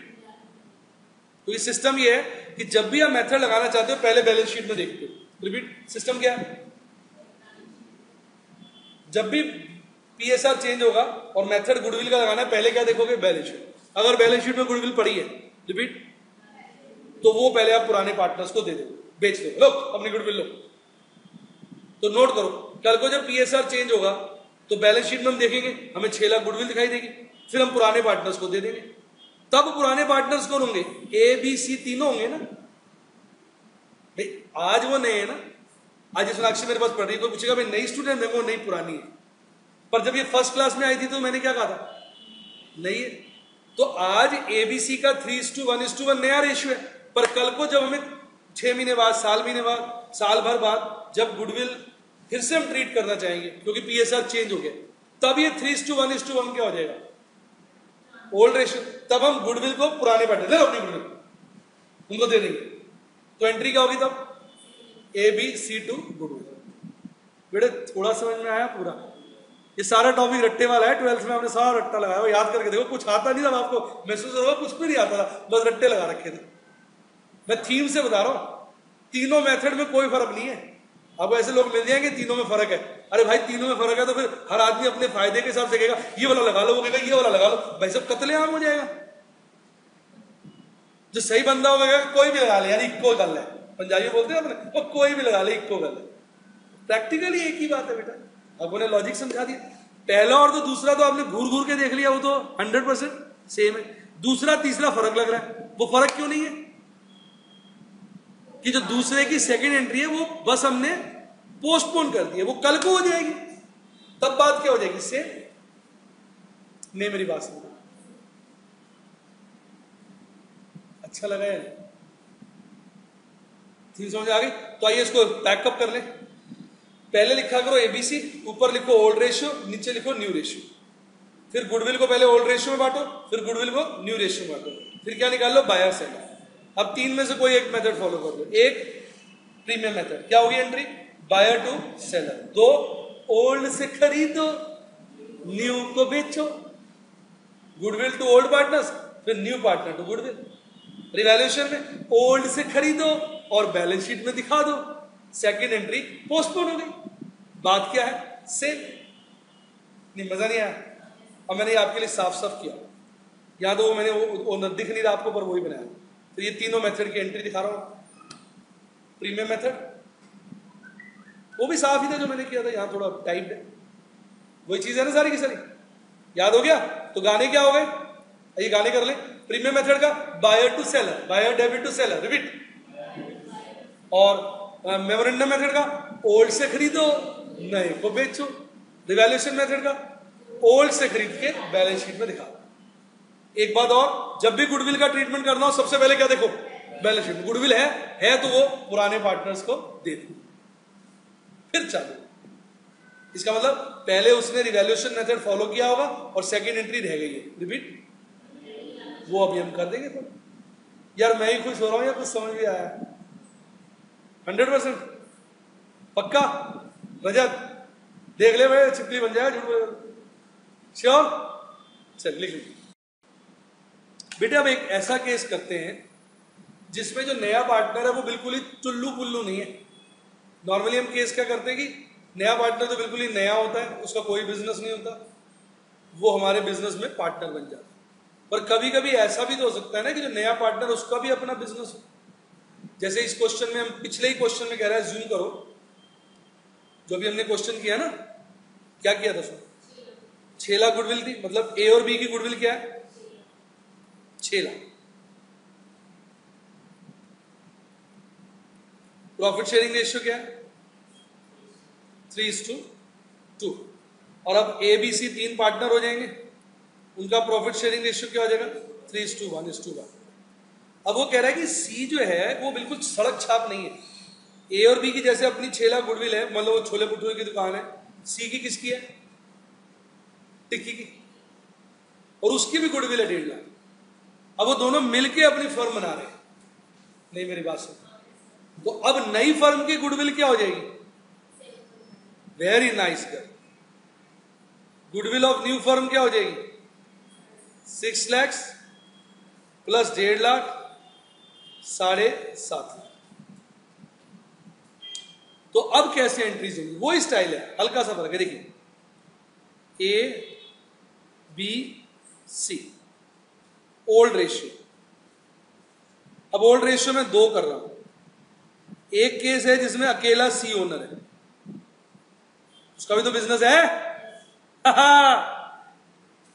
तो ये सिस्टम ये है कि जब भी आप मेथड लगाना चाहते हो पहले बैलेंस शीट में देखते हो। रिपीट, सिस्टम क्या है? जब भी पीएसआर चेंज होगा और मेथड गुडविल का लगाना है, पहले क्या देखोगे? Balance sheet. अगर बैलेंस शीट में गुडविल पड़ी है, रिपीट, तो वो पहले आप पुराने पार्टनर्स को दे दो, बेच दो, लो अपनी गुडविल लो। तो नोट करो, कल को जब पीएसआर चेंज होगा तो बैलेंस शीट में हम देखेंगे हमें 6 लाख गुडविल दिखाई देगी, फिर हम पुराने पार्टनर्स को दे देंगे। तब पुराने पार्टनर्स कौन होंगे? ए बी सी तीनों होंगे ना भाई। आज वो नए है ना, आज सोनाक्षी मेरे पास पढ़ रही है, कोई पूछेगा भाई नई स्टूडेंट है वो? नहीं, पुरानी है। पर जब ये फर्स्ट क्लास में आई थी तो मैंने क्या कहा था? नहीं है। तो आज एबीसी का 3:1:1 नया रेशियो है, पर कल को जब हमें 6 महीने बाद, साल भर बाद जब गुडविल फिर से हम ट्रीट करना चाहेंगे क्योंकि पीएसआर चेंज हो गया, तब ये 3:1:1 क्या हो जाएगा? Old ratio. तब हम गुडविल को पुराने पार्टनर ले लो अपनी गुडविल, उनको दे देंगे। तो एंट्री क्या होगी तब? ABC2 goodwill. बेटे थोड़ा समझ में आया? पूरा ये सारा टॉपिक रट्टे वाला है। 12th में हमने सारा रट्टा लगाया, वो याद करके देखो। कुछ आता नहीं था आपको, महसूस होगा कुछ भी नहीं आता था, बस रट्टे लगा रखे थे। मैं थीम से बता रहा हूं, तीनों मेथड में कोई फर्क नहीं है। अब ऐसे लोग मिल जाएंगे तीनों में फर्क है। अरे भाई तीनों में फर्क है तो फिर हर आदमी अपने फायदे के हिसाब से कहेगा ये वाला लगा लो, वो कहेगा ये वाला लगा लो। भाई सब कत्लेआम हो जाएगा। जो सही बंदा होगा कोई भी लगा ले, यानी इक्को गल है, पंजाबी बोलते हैं अपने, वो कोई भी लगा ले, इक्को गल है। प्रैक्टिकली एक ही बात है बेटा। अब उन्हें लॉजिक समझा दिया। पहला और तो दूसरा तो आपने घूर घूर के देख लिया, वो तो 100% सेम है। दूसरा तीसरा फर्क लग रहा है, वो फर्क क्यों नहीं है? कि जो दूसरे की सेकंड एंट्री है वो बस हमने पोस्टपोन कर दी है, वो कल को हो जाएगी। तब बात क्या हो जाएगी? सेम। नहीं, मेरी बात सुनो, अच्छा लगा है? ठीक समझ आ गई? तो आइए इसको पैकअप कर ले। पहले लिखा करो एबीसी, ऊपर लिखो ओल्ड रेशियो, नीचे लिखो न्यू रेशियो। फिर गुडविल को पहले ओल्ड रेशियो में बांटो, फिर गुडविल को न्यू रेशियो में बांटो। फिर क्या निकाल लो? Buyer seller. अब तीन में से कोई एक मेथड फॉलो कर लो। एक प्रीमियम मेथड, क्या होगी एंट्री? Buyer to seller. दो, ओल्ड से खरीदो, न्यू को बेचो। गुडविल टू ओल्ड पार्टनर्स, फिर new partner to goodwill. Revaluation में ओल्ड से खरीदो और बैलेंस शीट में दिखा दो। सेकंड एंट्री पोस्टपोन हो गई। बात क्या है? सेम। नहीं, मजा नहीं आया? और मैंने आपके लिए साफ साफ किया, या तो वो मैंने वो दिख नहीं रहा आपको, पर वही बनाया। तो ये तीनों मेथड की एंट्री दिखा रहा हूं। प्रीमियम मेथड वो भी साफ ही था जो मैंने किया था, यहां थोड़ा टाइप है। वही चीज है ना सारी की सारी। याद हो गया? तो गाने क्या हो गए? ये गाने कर ले। प्रीमियम मेथड का buyer to seller, buyer debit to seller, repeat. और मेमोरेंडम मेथड का ओल्ड से खरीदो, नए को बेचो। रिवैल्यूएशन मेथड का ओल्ड से खरीद के बैलेंस शीट में दिखा। एक बात और, जब भी गुडविल का ट्रीटमेंट करना हो सबसे पहले क्या देखो? बैलेंस शीट में गुडविल है तो वो पुराने पार्टनर्स को दे दो, फिर चालू। इसका मतलब पहले उसने रिवैल्यूएशन मेथड फॉलो किया होगा और सेकंड एंट्री रह गई है, रिपीट। वो अभी हम कर देंगे। तो यार मैं ही खुश हो रहा हूं या कुछ समझ भी आया? 100% पक्का? रजत देख ले भाई, छिपली बन जाएगा, झूठ बोल। श्योर? चल लिख लीजिए बेटे। अब एक ऐसा केस करते हैं जिसमें जो नया पार्टनर है वो बिल्कुल ही टुल्लू पुल्लू नहीं है। नॉर्मली हम केस क्या करते हैं कि नया पार्टनर तो बिल्कुल ही नया होता है, उसका कोई बिजनेस नहीं होता, वो हमारे बिजनेस में पार्टनर बन जाता है। पर कभी कभी ऐसा भी तो हो सकता है ना कि जो नया पार्टनर उसका भी अपना बिजनेस हो। जैसे इस क्वेश्चन में, हम पिछले ही क्वेश्चन में कह रहा है, जूम करो, जो भी हमने क्वेश्चन किया ना, क्या किया था उसमें? 6 लाख गुडविल थी, मतलब ए और बी की गुडविल क्या है? 6 लाख। प्रॉफिट शेयरिंग रेशियो क्या है? 3:2। और अब ए बी सी 3 पार्टनर हो जाएंगे, उनका प्रॉफिट शेयरिंग रेशियो क्या हो जाएगा? 3:1:1। अब वो कह रहा है कि सी जो है वो बिल्कुल सड़क छाप नहीं है। ए और बी की जैसे अपनी 6 लाख गुडविल है, मतलब वो छोले भटूरे की दुकान है, सी की किसकी है? टिक्की की, और उसकी भी गुडविल है 1.5 लाख। अब वो दोनों मिलके अपनी फर्म बना रहे हैं। नहीं, मेरी बात सुन। तो अब नई फर्म की गुडविल क्या हो जाएगी? Very nice girl. Goodwill of new firm क्या हो जाएगी? 6 लाख प्लस 1.5 लाख, 7.5 लाख। तो अब कैसे एंट्रीज होंगी? वो स्टाइल है, हल्का सा फर्क है। देखिए, A B C old ratio. अब ओल्ड रेशियो में 2 कर रहा हूं। एक केस है जिसमें अकेला सी ओनर है, उसका भी तो बिजनेस है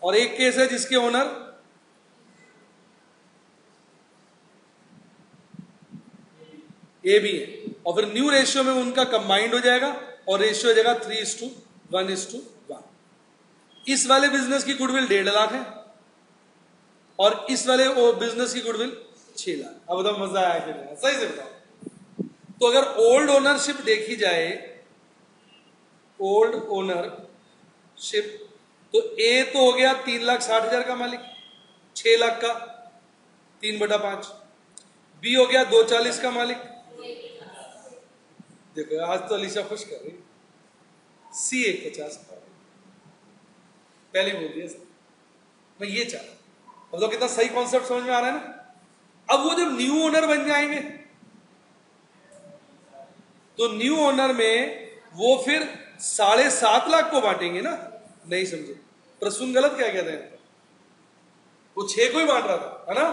और एक केस है जिसके ओनर ए भी है, और फिर न्यू रेशियो में उनका कंबाइंड हो जाएगा और रेशियो हो जाएगा 3:1:1। इस वाले बिजनेस की गुडविल 1.5 लाख है और इस वाले बिजनेस की गुडविल 6 लाख। अब बताओ मजा आया कि नहीं? सही से बताओ। तो अगर ओल्ड ओनरशिप देखी जाए, ओल्ड ओनरशिप, तो ए तो हो गया 3,60,000 का मालिक, 6 लाख का 3/5। बी हो गया 240 का मालिक, देखो आज तो अलीशा खुश कर रही। सी 150 का, पहले बोल दिया मैं ये चाह रहा। अब तो कितना सही कॉन्सेप्ट समझ में आ रहा है ना। अब वो जब न्यू ओनर बन जाएंगे तो न्यू ओनर में वो फिर 7.5 लाख को बांटेंगे ना। नहीं समझे? प्रसून गलत क्या कहते हैं? वो 6 को ही बांट रहा था, है ना?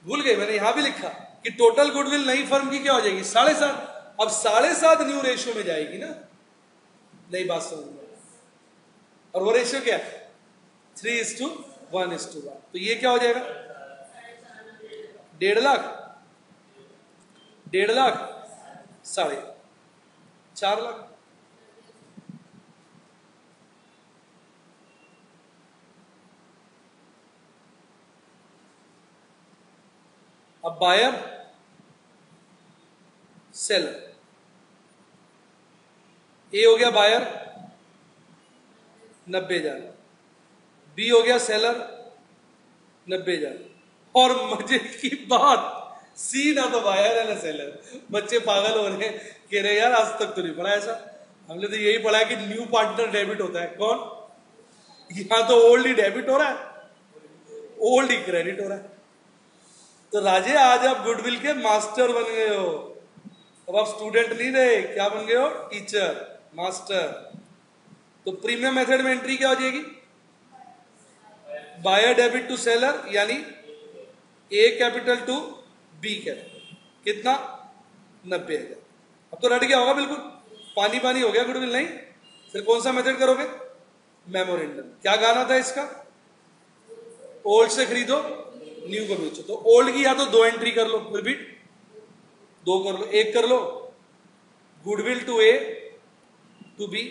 भूल गए, मैंने यहां भी लिखा कि टोटल गुडविल नई फर्म की क्या हो जाएगी? 7.5। अब 7.5 न्यू रेशियो में जाएगी ना। नई बात समझ में? और वो रेशियो क्या है? 3:1:1। तो ये क्या हो जाएगा? 1.5 लाख, 1.5 लाख, 4.5 लाख। अब बायर सेलर, ए हो गया बायर 90,000, बी हो गया सेलर 90,000, और मजे की बात सी ना तो बायर है ना सेलर। बच्चे पागल हो रहे हैं, कह रहे यार आज तक तो नहीं पढ़ा ऐसा, हमने तो यही पढ़ा है कि न्यू पार्टनर डेबिट होता है। कौन? यहां तो ओल्ड ही डेबिट हो रहा है, ओल्ड ही क्रेडिट हो रहा है। तो राजे आज आप गुडविल के मास्टर बन गए हो। अब आप स्टूडेंट नहीं रहे, क्या बन गए हो? Teacher, master. तो प्रीमियम मेथड में एंट्री क्या हो जाएगी? बायर डेबिट टू सेलर, यानी ए कैपिटल टू बी कैपिटल। कितना? 90,000। अब तो रट गया होगा बिल्कुल, पानी पानी हो गया गुडविल। नहीं, फिर कौन सा मेथड करोगे? मेमोरेंडम। क्या गाना था इसका? ओल्ड से खरीदो, न्यू को बेचो। तो ओल्ड की या तो 2 एंट्री कर लो, रिपीट 2 कर लो, 1 कर लो goodwill to A to B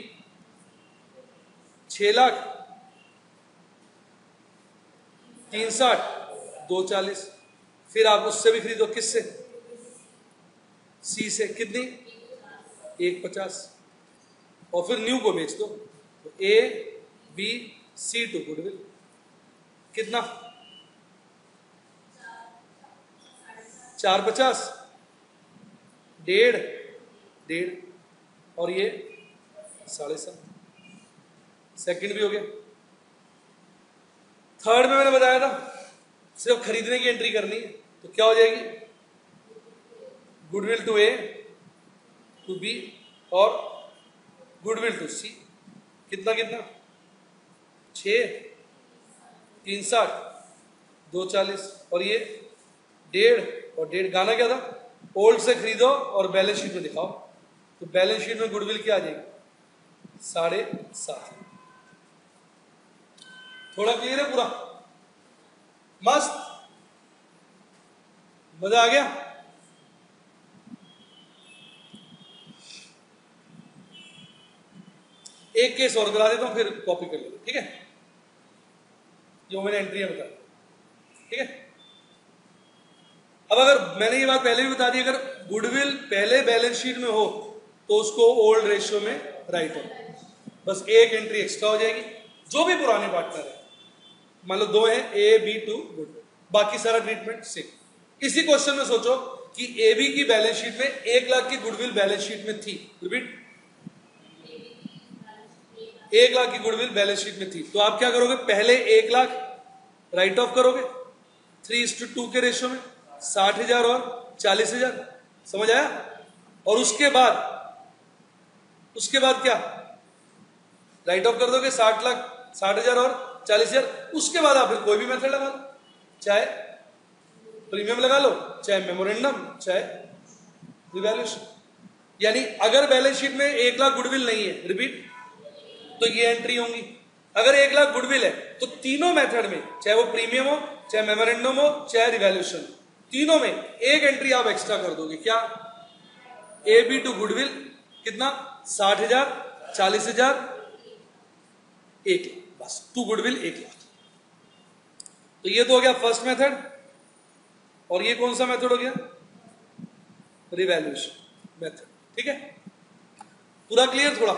6 lakh, 360, 240। फिर आप उससे भी खरीदो, किससे? सी से। कितनी? 150। और फिर न्यू को बेच दो। तो A B C to goodwill कितना? 450, 1.5 और ये 7.5। सेकंड भी हो गया। थर्ड में मैंने बताया था सिर्फ खरीदने की एंट्री करनी है, तो क्या हो जाएगी? Goodwill to A to B और गुडविल टू सी, कितना कितना 6, 360, 240, और ये 1.5 और 1.5, गाना क्या था, ओल्ड से खरीदो और बैलेंस शीट में दिखाओ। तो बैलेंस शीट में गुडविल क्या आ जाएगी 7.5। थोड़ा क्लियर है पूरा, मस्त, मजा आ गया। एक केस और करा देता हूं, फिर कॉपी कर लेते, ठीक है, जो मैंने एंट्रियां बता, ठीक है। अब अगर मैंने ये बात पहले भी बता दी, अगर गुडविल पहले बैलेंस शीट में हो तो उसको ओल्ड रेशियो में राइट हो, बस एक एंट्री एक्स्ट्रा हो जाएगी। जो भी पुराने पार्टनर है, मान लो 2 है, ए बी टू गुडविल, बाकी सारा ट्रीटमेंट सेम। इसी क्वेश्चन में सोचो कि ए बी की बैलेंस शीट में 1 लाख की गुडविल बैलेंस शीट में थी, रिपीट, 1 लाख की गुडविल बैलेंस शीट में थी, तो आप क्या करोगे, पहले 1 लाख राइट ऑफ करोगे 3:2 के रेशियो में, 60,000 और 40,000, समझ आया। और उसके बाद क्या, राइट ऑफ कर दोगे 60,000 और 40,000। उसके बाद आप फिर कोई भी मेथड लगा लो, चाहे प्रीमियम लगा लो, चाहे मेमोरेंडम, चाहे रिवैल्यूएशन। यानी अगर बैलेंस शीट में 1 लाख गुडविल नहीं है, रिपीट, तो ये एंट्री होंगी। अगर 1 लाख गुडविल है तो तीनों मेथड में, चाहे वो प्रीमियम हो, चाहे मेमोरेंडम हो, चाहे रिवैल्यूएशन, तीनों में एक एंट्री आप एक्स्ट्रा कर दोगे। क्या, ए बी टू गुडविल कितना, 60,000, 40,000, 1 लाख, बस टू गुडविल 1 लाख। तो ये तो हो गया फर्स्ट मेथड, और ये कौन सा मेथड हो गया, रिवैल्यूएशन मेथड, ठीक है। पूरा क्लियर थोड़ा।